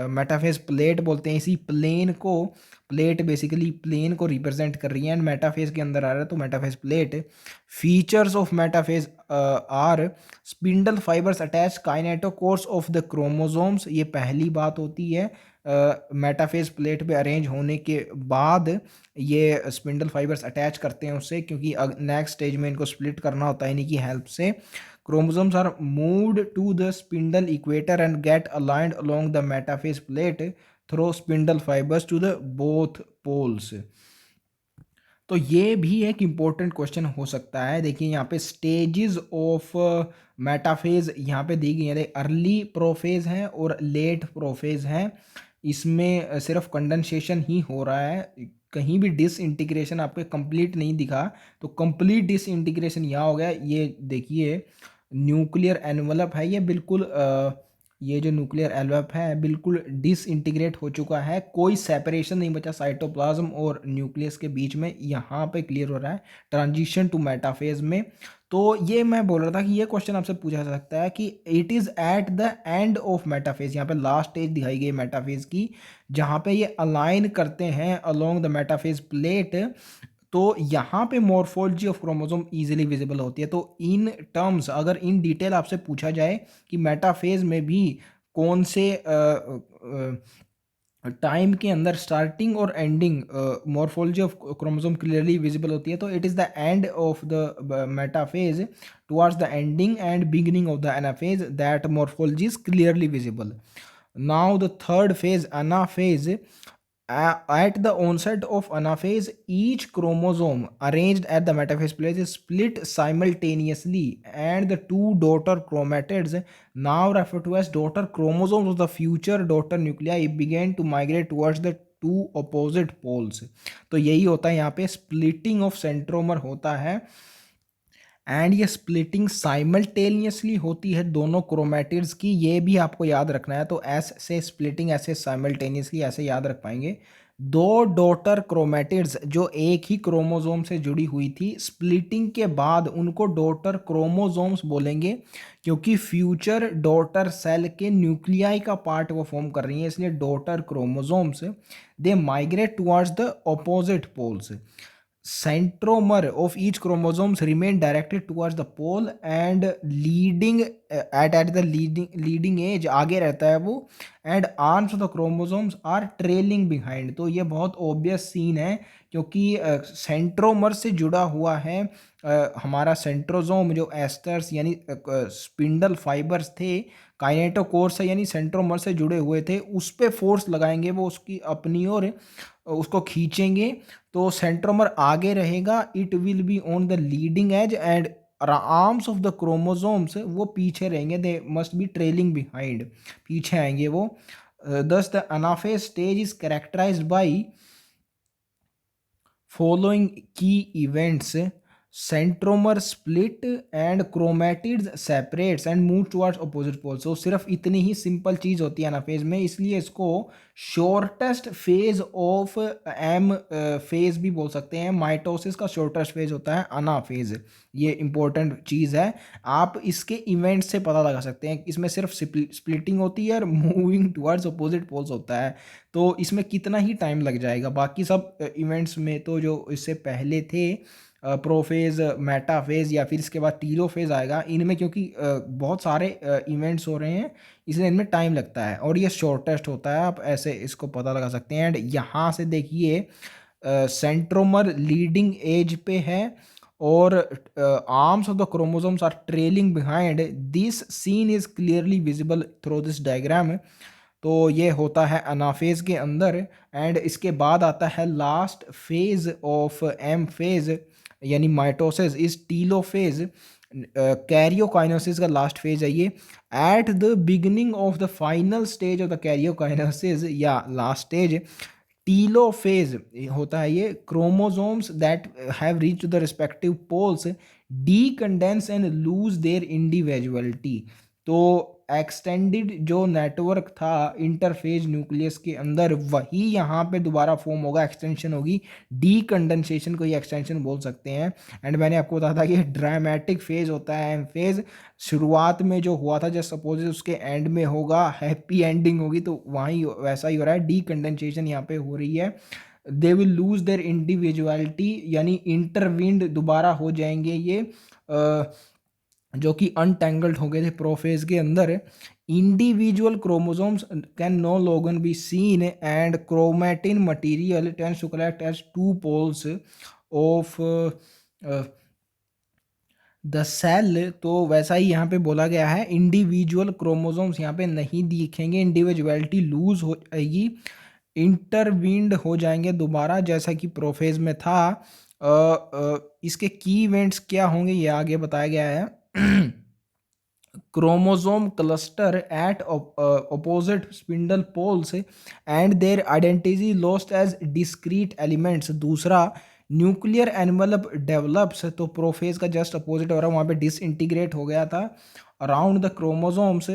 मेटाफेज प्लेट बोलते हैं। इसी प्लेन को, प्लेट बेसिकली प्लेन को रिप्रेजेंट कर रही है एंड मेटाफेज के अंदर आ रहा है तो metaphase plate. Features of metaphase are spindle fibres attach kinetochores of the chromosomes, ये पहली बात होती है। मेटाफेज प्लेट पे अरेंज होने के बाद ये स्पिंडल फाइबर्स अटैच करते हैं उससे, क्योंकि नेक्स्ट स्टेज में इनको स्प्लिट करना होता है इन्हीं की हेल्प से। chromosomes are moved to the spindle equator and get aligned along the metaphase plate through spindle fibers to the both poles। तो ये भी एक इम्पोर्टेंट क्वेश्चन हो सकता है। देखिए यहाँ पे स्टेजेस ऑफ मेटाफेज यहाँ पे दी गई है, अर्ली प्रोफेज है और लेट प्रोफेज है। इसमें सिर्फ कंडेंसेशन ही हो रहा है, कहीं भी डिसइंटीग्रेशन आपको कंप्लीट नहीं दिखा। तो कंप्लीट डिसइंटीग्रेशन यहाँ हो गया। ये देखिए न्यूक्लियर एनवलप है ये बिल्कुल ये जो न्यूक्लियर एनवलप है बिल्कुल डिसइंटीग्रेट हो चुका है, कोई सेपरेशन नहीं बचा साइटोप्लाज्म और न्यूक्लियस के बीच में। यहाँ पे क्लियर हो रहा है ट्रांजिशन टू मेटाफेज में। तो ये मैं बोल रहा था कि ये क्वेश्चन आपसे पूछा जा सकता है कि it is eight the end of metaphase, यहाँ पे लास्ट स्टेज दिखाई गई मेटाफेज की, जहाँ पे ये अलाइन करते हैं अलोंग द मेटाफेज प्लेट। तो यहाँ पे morphology of chromosome easily visible होती है। तो इन टर्म्स अगर इन डिटेल आपसे पूछा जाए कि मेटाफेज में भी कौन से टाइम के अंदर स्टार्टिंग और ending morphology of chromosome clearly visible होती है, तो it is the end of the metaphase towards the ending and beginning of the anaphase that morphology is clearly visible. Now the third phase anaphase. At the onset of anaphase, each chromosome arranged at the metaphase place is split simultaneously, and the two daughter chromatids, now referred to as daughter chromosomes of the future daughter nuclei, began to migrate towards the two opposite poles। तो यही होता है यहाँ पे splitting of centromer होता है, एंड ये स्प्लिटिंग साइमल्टेनियसली होती है दोनों क्रोमेटिड्स की, ये भी आपको याद रखना है। तो एस से स्प्लिटिंग, ऐसे साइमल्टेनियसली, ऐसे याद रख पाएंगे। दो डॉटर क्रोमेटिड्स जो एक ही क्रोमोसोम से जुड़ी हुई थी, स्प्लिटिंग के बाद उनको डॉटर क्रोमोसोम्स बोलेंगे, क्योंकि फ्यूचर डॉटर सेल के न्यूक्लियाई का पार्ट वो फॉर्म कर रही है, इसलिए daughter chromosomes. They migrate towards the opposite poles. centromer of each chromosomes remain directed towards the pole and leading at the leading edge आगे रहता है वो, and arms of the chromosomes are trailing behind। तो ये बहुत obvious सीन है क्योंकि सेंट्रोमर से जुड़ा हुआ है हमारा सेंट्रोजोम, जो एस्टर्स यानी स्पिंडल फाइबर्स थे, काइनेटोकोर से यानी सेंट्रोमर से जुड़े हुए थे, उस पे फोर्स लगाएंगे वो उसकी अपनी ओर, उसको खींचेंगे तो सेंट्रोमर आगे रहेगा, it will be on the leading edge, and arms of the chromosomes वो पीछे रहेंगे, they must be trailing behind, पीछे आएंगे वो। Thus the anaphase stage is characterised by following key events. Centromere split and chromatids separates and move towards opposite pole. So सिर्फ इतनी ही सिंपल चीज होती है एनाफेज में, इसलिए इसको shortest phase of M phase भी बोल सकते हैं। माइटोसिस का शॉर्टेस्ट फेज होता है अनाफेज। ये इंपॉर्टेंट चीज है, आप इसके इवेंट से पता लगा सकते हैं। इसमें सिर्फ स्प्लिटिंग होती है और मूविंग टुवर्ड्स ऑपोजिट पोल्स होता है, तो इसमें कितना ही टाइम लग जाएगा। बाकी सब इवेंट्स में तो जो इससे पहले थे, प्रोफेज, मेटाफेज या फिर इसके बाद टीलोफेज आएगा, इनमें क्योंकि बहुत सारे इवेंट्स हो रहे हैं इसलिए इनमें टाइम लगता है और ये शॉर्टेस्ट होता है। आप ऐसे इसको पता लगा सकते हैं। एंड यहाँ से देखिए सेंट्रोमर लीडिंग एज पे है और arms of the chromosomes are trailing behind. This scene is clearly visible through this diagram. तो ये होता है अनाफेज के अंदर। एंड इसके बाद आता है last phase of M phase यानी माइटोसिस इज टीलोफेज। कैरियोकाइनेसिस का लास्ट फेज है ये। At the beginning of the final stage of the karyokinesis या लास्ट स्टेज टीलोफेज होता है ये, chromosomes that have reached the respective poles decondense and lose their individuality. तो एक्सटेंडेड जो नेटवर्क था इंटरफेज न्यूक्लियस के अंदर, वही यहाँ पे दोबारा फॉर्म होगा, एक्सटेंशन होगी। डीकंडेंसेशन को ये एक्सटेंशन बोल सकते हैं। एंड मैंने आपको बताया था कि ड्रामेटिक फेज होता है एम फेज। शुरुआत में जो हुआ था जस्ट सपोज उसके एंड में होगा हैप्पी एंडिंग होगी, तो वहीं वैसा ही हो रहा है। डीकंडेंसेशन यहाँ पे हो रही है। They will lose their individuality यानी इंटरविंड दोबारा हो जाएंगे ये, जो कि अनटेंगल्ड हो गए थे प्रोफेज के अंदर। Individual chromosomes can no longer be seen and chromatin material tends to collect as two poles of the cell. तो वैसा ही यहाँ पे बोला गया है, इंडिविजुअल क्रोमोसोम्स यहाँ पे नहीं दिखेंगे, इंडिविजुअलिटी लूज हो जाएगी, इंटरवीन्ड हो जाएंगे दोबारा जैसा कि प्रोफेज में था। इसके की इवेंट्स क्या होंगे ये आगे बताया गया है। Chromosome cluster eight opposite spindle poles and their identity lost as discrete elements। दूसरा न्यूक्लियर एनवलप डेवलप्स, तो प्रोफेज का जस्ट अपोजिट हो रहा है, वहाँ पे डिसइंटीग्रेट हो गया था। अराउंड द क्रोमोसोम्स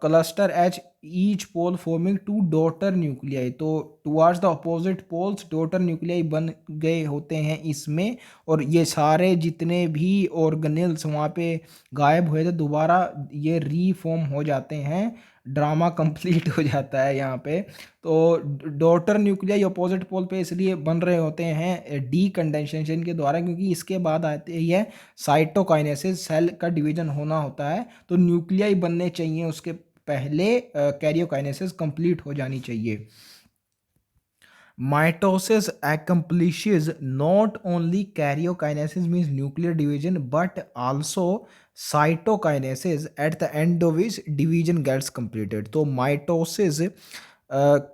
क्लस्टर एच each pole forming two daughter nuclei. तो towards the opposite poles daughter nuclei बन गए होते हैं इसमें, और ये सारे जितने भी ऑर्गेनेल्स वहाँ पे गायब हुए थे दोबारा ये रीफॉर्म हो जाते हैं। ड्रामा कंप्लीट हो जाता है यहाँ पे। तो डॉटर न्यूक्लियाई अपोजिट पोल पे इसलिए बन रहे होते हैं डीकंडेंसेशन के द्वारा, क्योंकि इसके बाद आते ही है साइटोकाइनेसिस, सेल का डिवीजन होना होता है। तो न्यूक्लियाई बनने चाहिए, उसके पहले कैरियोकाइनेसिस कंप्लीट हो जानी चाहिए। Mitosis accomplishes not only karyokinesis means nuclear division but also cytokinesis at the end of which division gets completed। तो माइटोसिस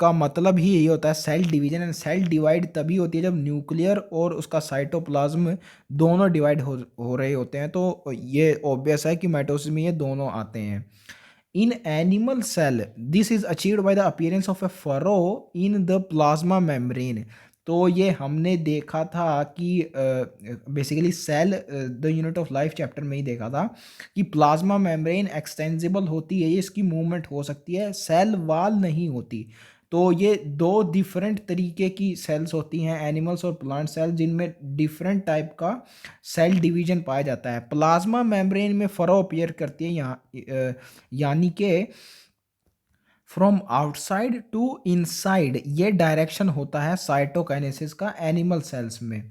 का मतलब ही यही होता है cell division. And cell divide तभी होती है जब न्यूक्लियर और उसका साइटोप्लाज्म दोनों डिवाइड हो रहे होते हैं। तो ये ऑब्वियस है कि माइटोसिस में ये दोनों आते हैं। In animal cell, this is achieved by the appearance of a furrow in the plasma membrane। तो ये हमने देखा था कि basically cell the unit of life chapter में ही देखा था कि प्लाज्मा मेम्ब्रेन एक्सटेंसिबल होती है, ये इसकी मूवमेंट हो सकती है, सेल वाल नहीं होती। तो ये दो डिफरेंट तरीके की सेल्स होती हैं, एनिमल्स और प्लांट सेल, जिनमें डिफरेंट टाइप का सेल डिवीजन पाया जाता है। प्लाज्मा मेम्ब्रेन में फरो अपीयर करती है यहाँ, यानी कि फ्रॉम आउटसाइड टू इनसाइड ये डायरेक्शन होता है साइटोकाइनेसिस का एनिमल सेल्स में।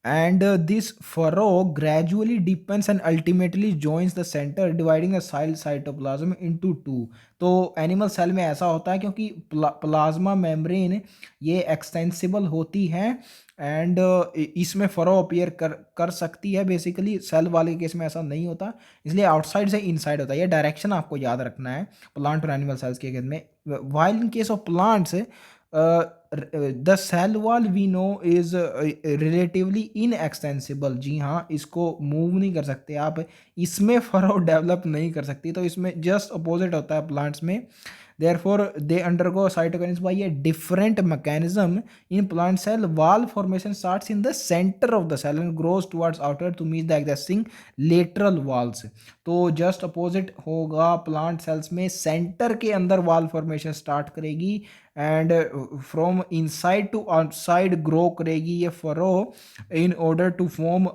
And this furrow gradually deepens and ultimately joins the centre dividing the cell cytoplasm into two. तो एनिमल सेल में ऐसा होता है क्योंकि प्लाज्मा मेम्ब्रेन ये एक्सटेंसिबल होती है एंड इसमें फरो अपीयर कर सकती है। बेसिकली सेल वाले केस में ऐसा नहीं होता, इसलिए आउटसाइड से इनसाइड होता है। ये डायरेक्शन आपको याद रखना है प्लांट और एनिमल सेल्स के केस में। While in case of plants the cell wall we know is relatively inextensible. जी हाँ, इसको मूव नहीं कर सकते आप, इसमें फरो डेवलप नहीं कर सकती। तो इसमें जस्ट अपोजिट होता है प्लांट्स में। Therefore they undergo cytokinesis by a different mechanism. In plant cell, wall formation starts in the center of the cell and grows towards outward to meet the existing lateral walls. तो जस्ट अपोजिट होगा प्लांट सेल्स में, सेंटर के अंदर वॉल फॉर्मेशन स्टार्ट करेगी and from inside to outside grow करेगी ये furrow in order to form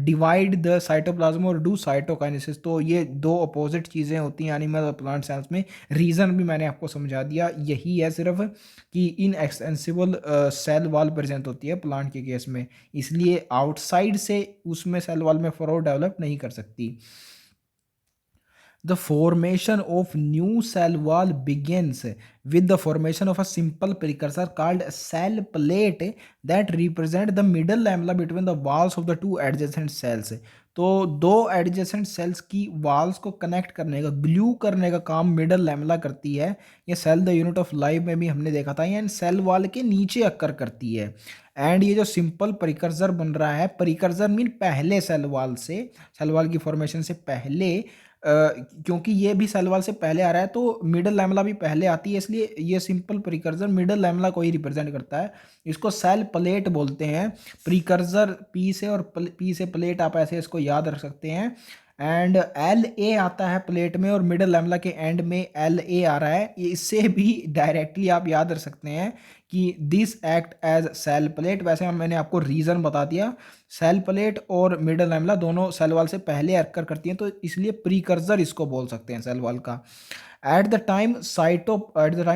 divide the cytoplasm और डू साइटोकाइनेसिस। तो ये दो अपोजिट चीज़ें होती हैं एनिमल और प्लांट सेल्स में। रीज़न भी मैंने आपको समझा दिया, यही है सिर्फ कि इन एक्सटेंसिबल सेल वॉल प्रेजेंट होती है प्लांट के केस में, इसलिए आउटसाइड से उसमें सेल वॉल में फरो डेवलप नहीं कर सकती। The formation of new cell wall begins with the formation of a simple precursor called cell plate that represent the middle lamella between the walls of the two adjacent cells. तो दो एडजेसेंट सेल्स की वॉल्स को कनेक्ट करने का, ग्लू करने का काम मिडल लैमेला करती है। ये cell the unit of life में भी हमने देखा था, ये सेल वॉल के नीचे अक्कर करती है। एंड ये जो सिंपल प्रिकर्सर बन रहा है, प्रिकर्सर मीन पहले सेल वॉल से, सेल वॉल की फॉर्मेशन से पहले, क्योंकि ये भी सेल वॉल से पहले आ रहा है तो मिडल लैमेला भी पहले आती है, इसलिए ये सिंपल प्रिकर्सर मिडल लैमेला को ही रिप्रेजेंट करता है। इसको सेल प्लेट बोलते हैं। प्रिकर्सर पी से और पी से प्लेट, आप ऐसे इसको याद रख सकते हैं। एंड एल ए आता है प्लेट में और मिडल लैमेला के एंड में एल ए आ रहा है। इससे भी डायरेक्टली आप याद रख सकते हैं कि this act as cell plate. वैसे मैंने आपको रीज़न बता दिया, सेल प्लेट और मिडल लैमेला दोनों सेल वॉल से पहले अक्कर करती हैं, तो इसलिए प्रीकर्सर इसको बोल सकते हैं सेल वॉल का। At the time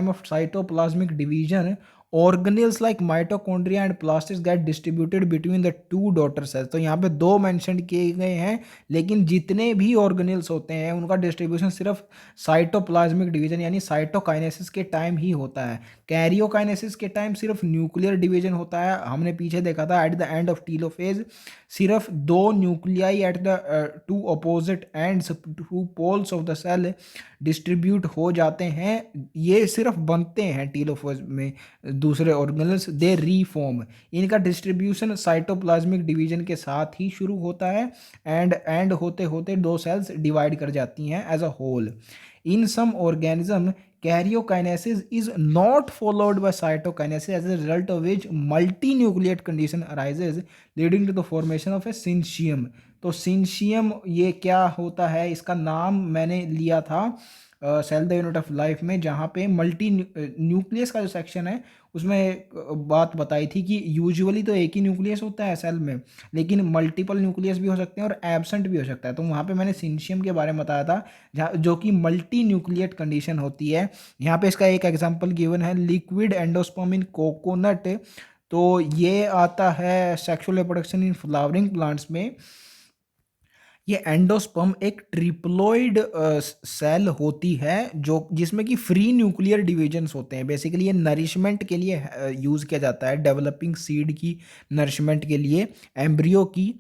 of cytoplasmic division, organelles like mitochondria and plastids get distributed between the two daughter cells. तो यहाँ पे दो मेंशन किए गए हैं, लेकिन जितने भी ऑर्गेनेल्स होते हैं उनका डिस्ट्रीब्यूशन सिर्फ साइटोप्लाज्मिक डिवीजन यानी साइटोकाइनेसिस के टाइम ही होता है। कैरियोकाइनेसिस के टाइम सिर्फ न्यूक्लियर डिवीजन होता है। हमने पीछे देखा था at the end of telophase सिर्फ दो nuclei at the two opposite ends, two poles of the cell distribute हो जाते हैं। ये सिर्फ बनते हैं टीलोफेज में दूसरे ऑर्गेनेल्स, दे रीफॉर्म। इनका डिस्ट्रीब्यूशन साइटोप्लाज्मिक डिवीजन के साथ ही शुरू होता है एंड होते होते दो सेल्स डिवाइड कर जाती हैं as a whole. In some organism karyokinesis is not followed by cytokinesis, as a result of which multinucleate condition arises leading to the formation of a syncytium। तो सिंशियम ये क्या होता है, इसका नाम मैंने लिया था cell the unit of life में, जहाँ पे मल्टी न्यूक्लियस का जो सेक्शन है उसमें एक बात बताई थी कि यूजुअली तो एक ही न्यूक्लियस होता है सेल में, लेकिन मल्टीपल न्यूक्लियस भी हो सकते हैं और एब्सेंट भी हो सकता है। तो वहाँ पे मैंने सिंशियम के बारे में बताया था, जहाँ जो कि मल्टी न्यूक्लिएट कंडीशन होती है। यहाँ पे इसका एक एग्जांपल गिवन है, लिक्विड एंडोस्पर्म इन कोकोनट। तो ये आता है sexual reproduction in flowering plants में। ये एंडोस्पर्म एक ट्रिप्लोइड सेल होती है जो जिसमें कि फ्री न्यूक्लियर डिविजन्स होते हैं। बेसिकली ये नरिशमेंट के लिए यूज़ किया जाता है, डेवलपिंग सीड की नरिशमेंट के लिए, एम्ब्रियो की।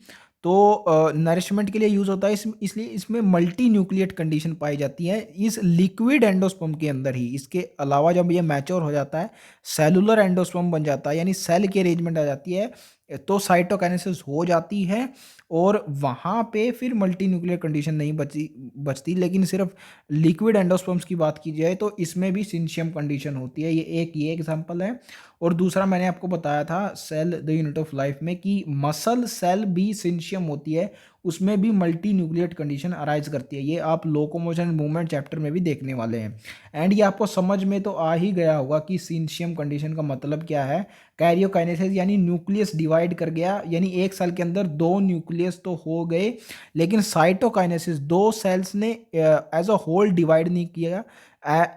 तो नरिशमेंट के लिए यूज़ होता है, इसलिए इसमें मल्टी न्यूक्लिएट कंडीशन पाई जाती है इस लिक्विड एंडोस्पर्म के अंदर ही। इसके अलावा जब ये मैच्योर हो जाता है, सेलुलर एंडोस्पर्म बन जाता है, यानी सेल की अरेंजमेंट आ जाती है, तो साइटोकाइनेसिस हो जाती है और वहाँ पे फिर मल्टी न्यूक्लियर कंडीशन नहीं बचती। लेकिन सिर्फ लिक्विड एंडोस्पर्म्स की बात की जाए तो इसमें भी सिंशियम कंडीशन होती है। ये एग्जांपल है। और दूसरा मैंने आपको बताया था cell the unit of life में कि मसल सेल भी सिंशियम होती है, उसमें भी मल्टी न्यूक्लिएट कंडीशन अराइज करती है। ये आप लोकोमोशन एंड मूवमेंट चैप्टर में भी देखने वाले हैं। एंड ये आपको समझ में तो आ ही गया होगा कि सिंशियम कंडीशन का मतलब क्या है। कैरियोकाइनेसिस यानी न्यूक्लियस डिवाइड कर गया, यानी एक सेल के अंदर दो न्यूक्लियस तो हो गए, लेकिन साइटोकाइनेसिस दो सेल्स ने एज अ होल डिवाइड नहीं किया,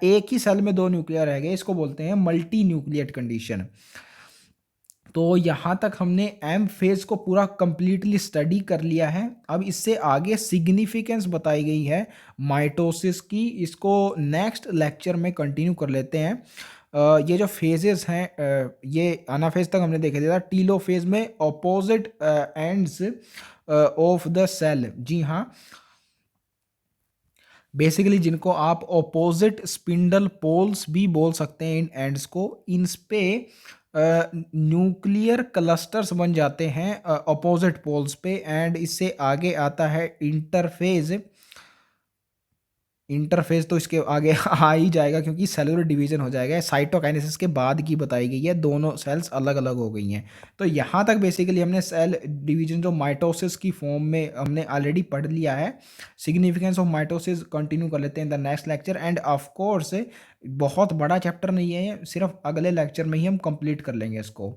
एक ही सेल में दो न्यूक्लियर रह गए, इसको बोलते हैं मल्टी न्यूक्लिएट कंडीशन। तो यहाँ तक हमने एम फेज को पूरा कंप्लीटली स्टडी कर लिया है। अब इससे आगे सिग्निफिकेंस बताई गई है माइटोसिस की, इसको नेक्स्ट लेक्चर में कंटिन्यू कर लेते हैं। ये जो फेजेस हैं, ये अनाफेज तक हमने देखे था। टीलोफेज में opposite ends of the cell, जी हाँ, बेसिकली जिनको आप ऑपोजिट स्पिंडल पोल्स भी बोल सकते हैं इन एंड्स को, इन पे न्यूक्लियर क्लस्टर्स बन जाते हैं ऑपोजिट पोल्स पे। एंड इससे आगे आता है इंटरफेज। इंटरफ़ेस तो इसके आगे आ ही जाएगा क्योंकि सेलुलर डिवीज़न हो जाएगा। साइटोकाइनेसिस के बाद की बताई गई है, दोनों सेल्स अलग-अलग हो गई हैं। तो यहाँ तक बेसिकली हमने सेल डिवीज़न जो माइटोसिस की फ़ॉर्म में हमने ऑलरेडी पढ़ लिया है। सिग्निफिकेंस ऑफ माइटोसिस कंटिन्यू कर लेते हैं in the next lecture end of course बहुत बड़ा चैप्टर नहीं है ये, सिर्फ़ अगले लेक्चर में ही हम कंप्लीट कर लेंगे इसको।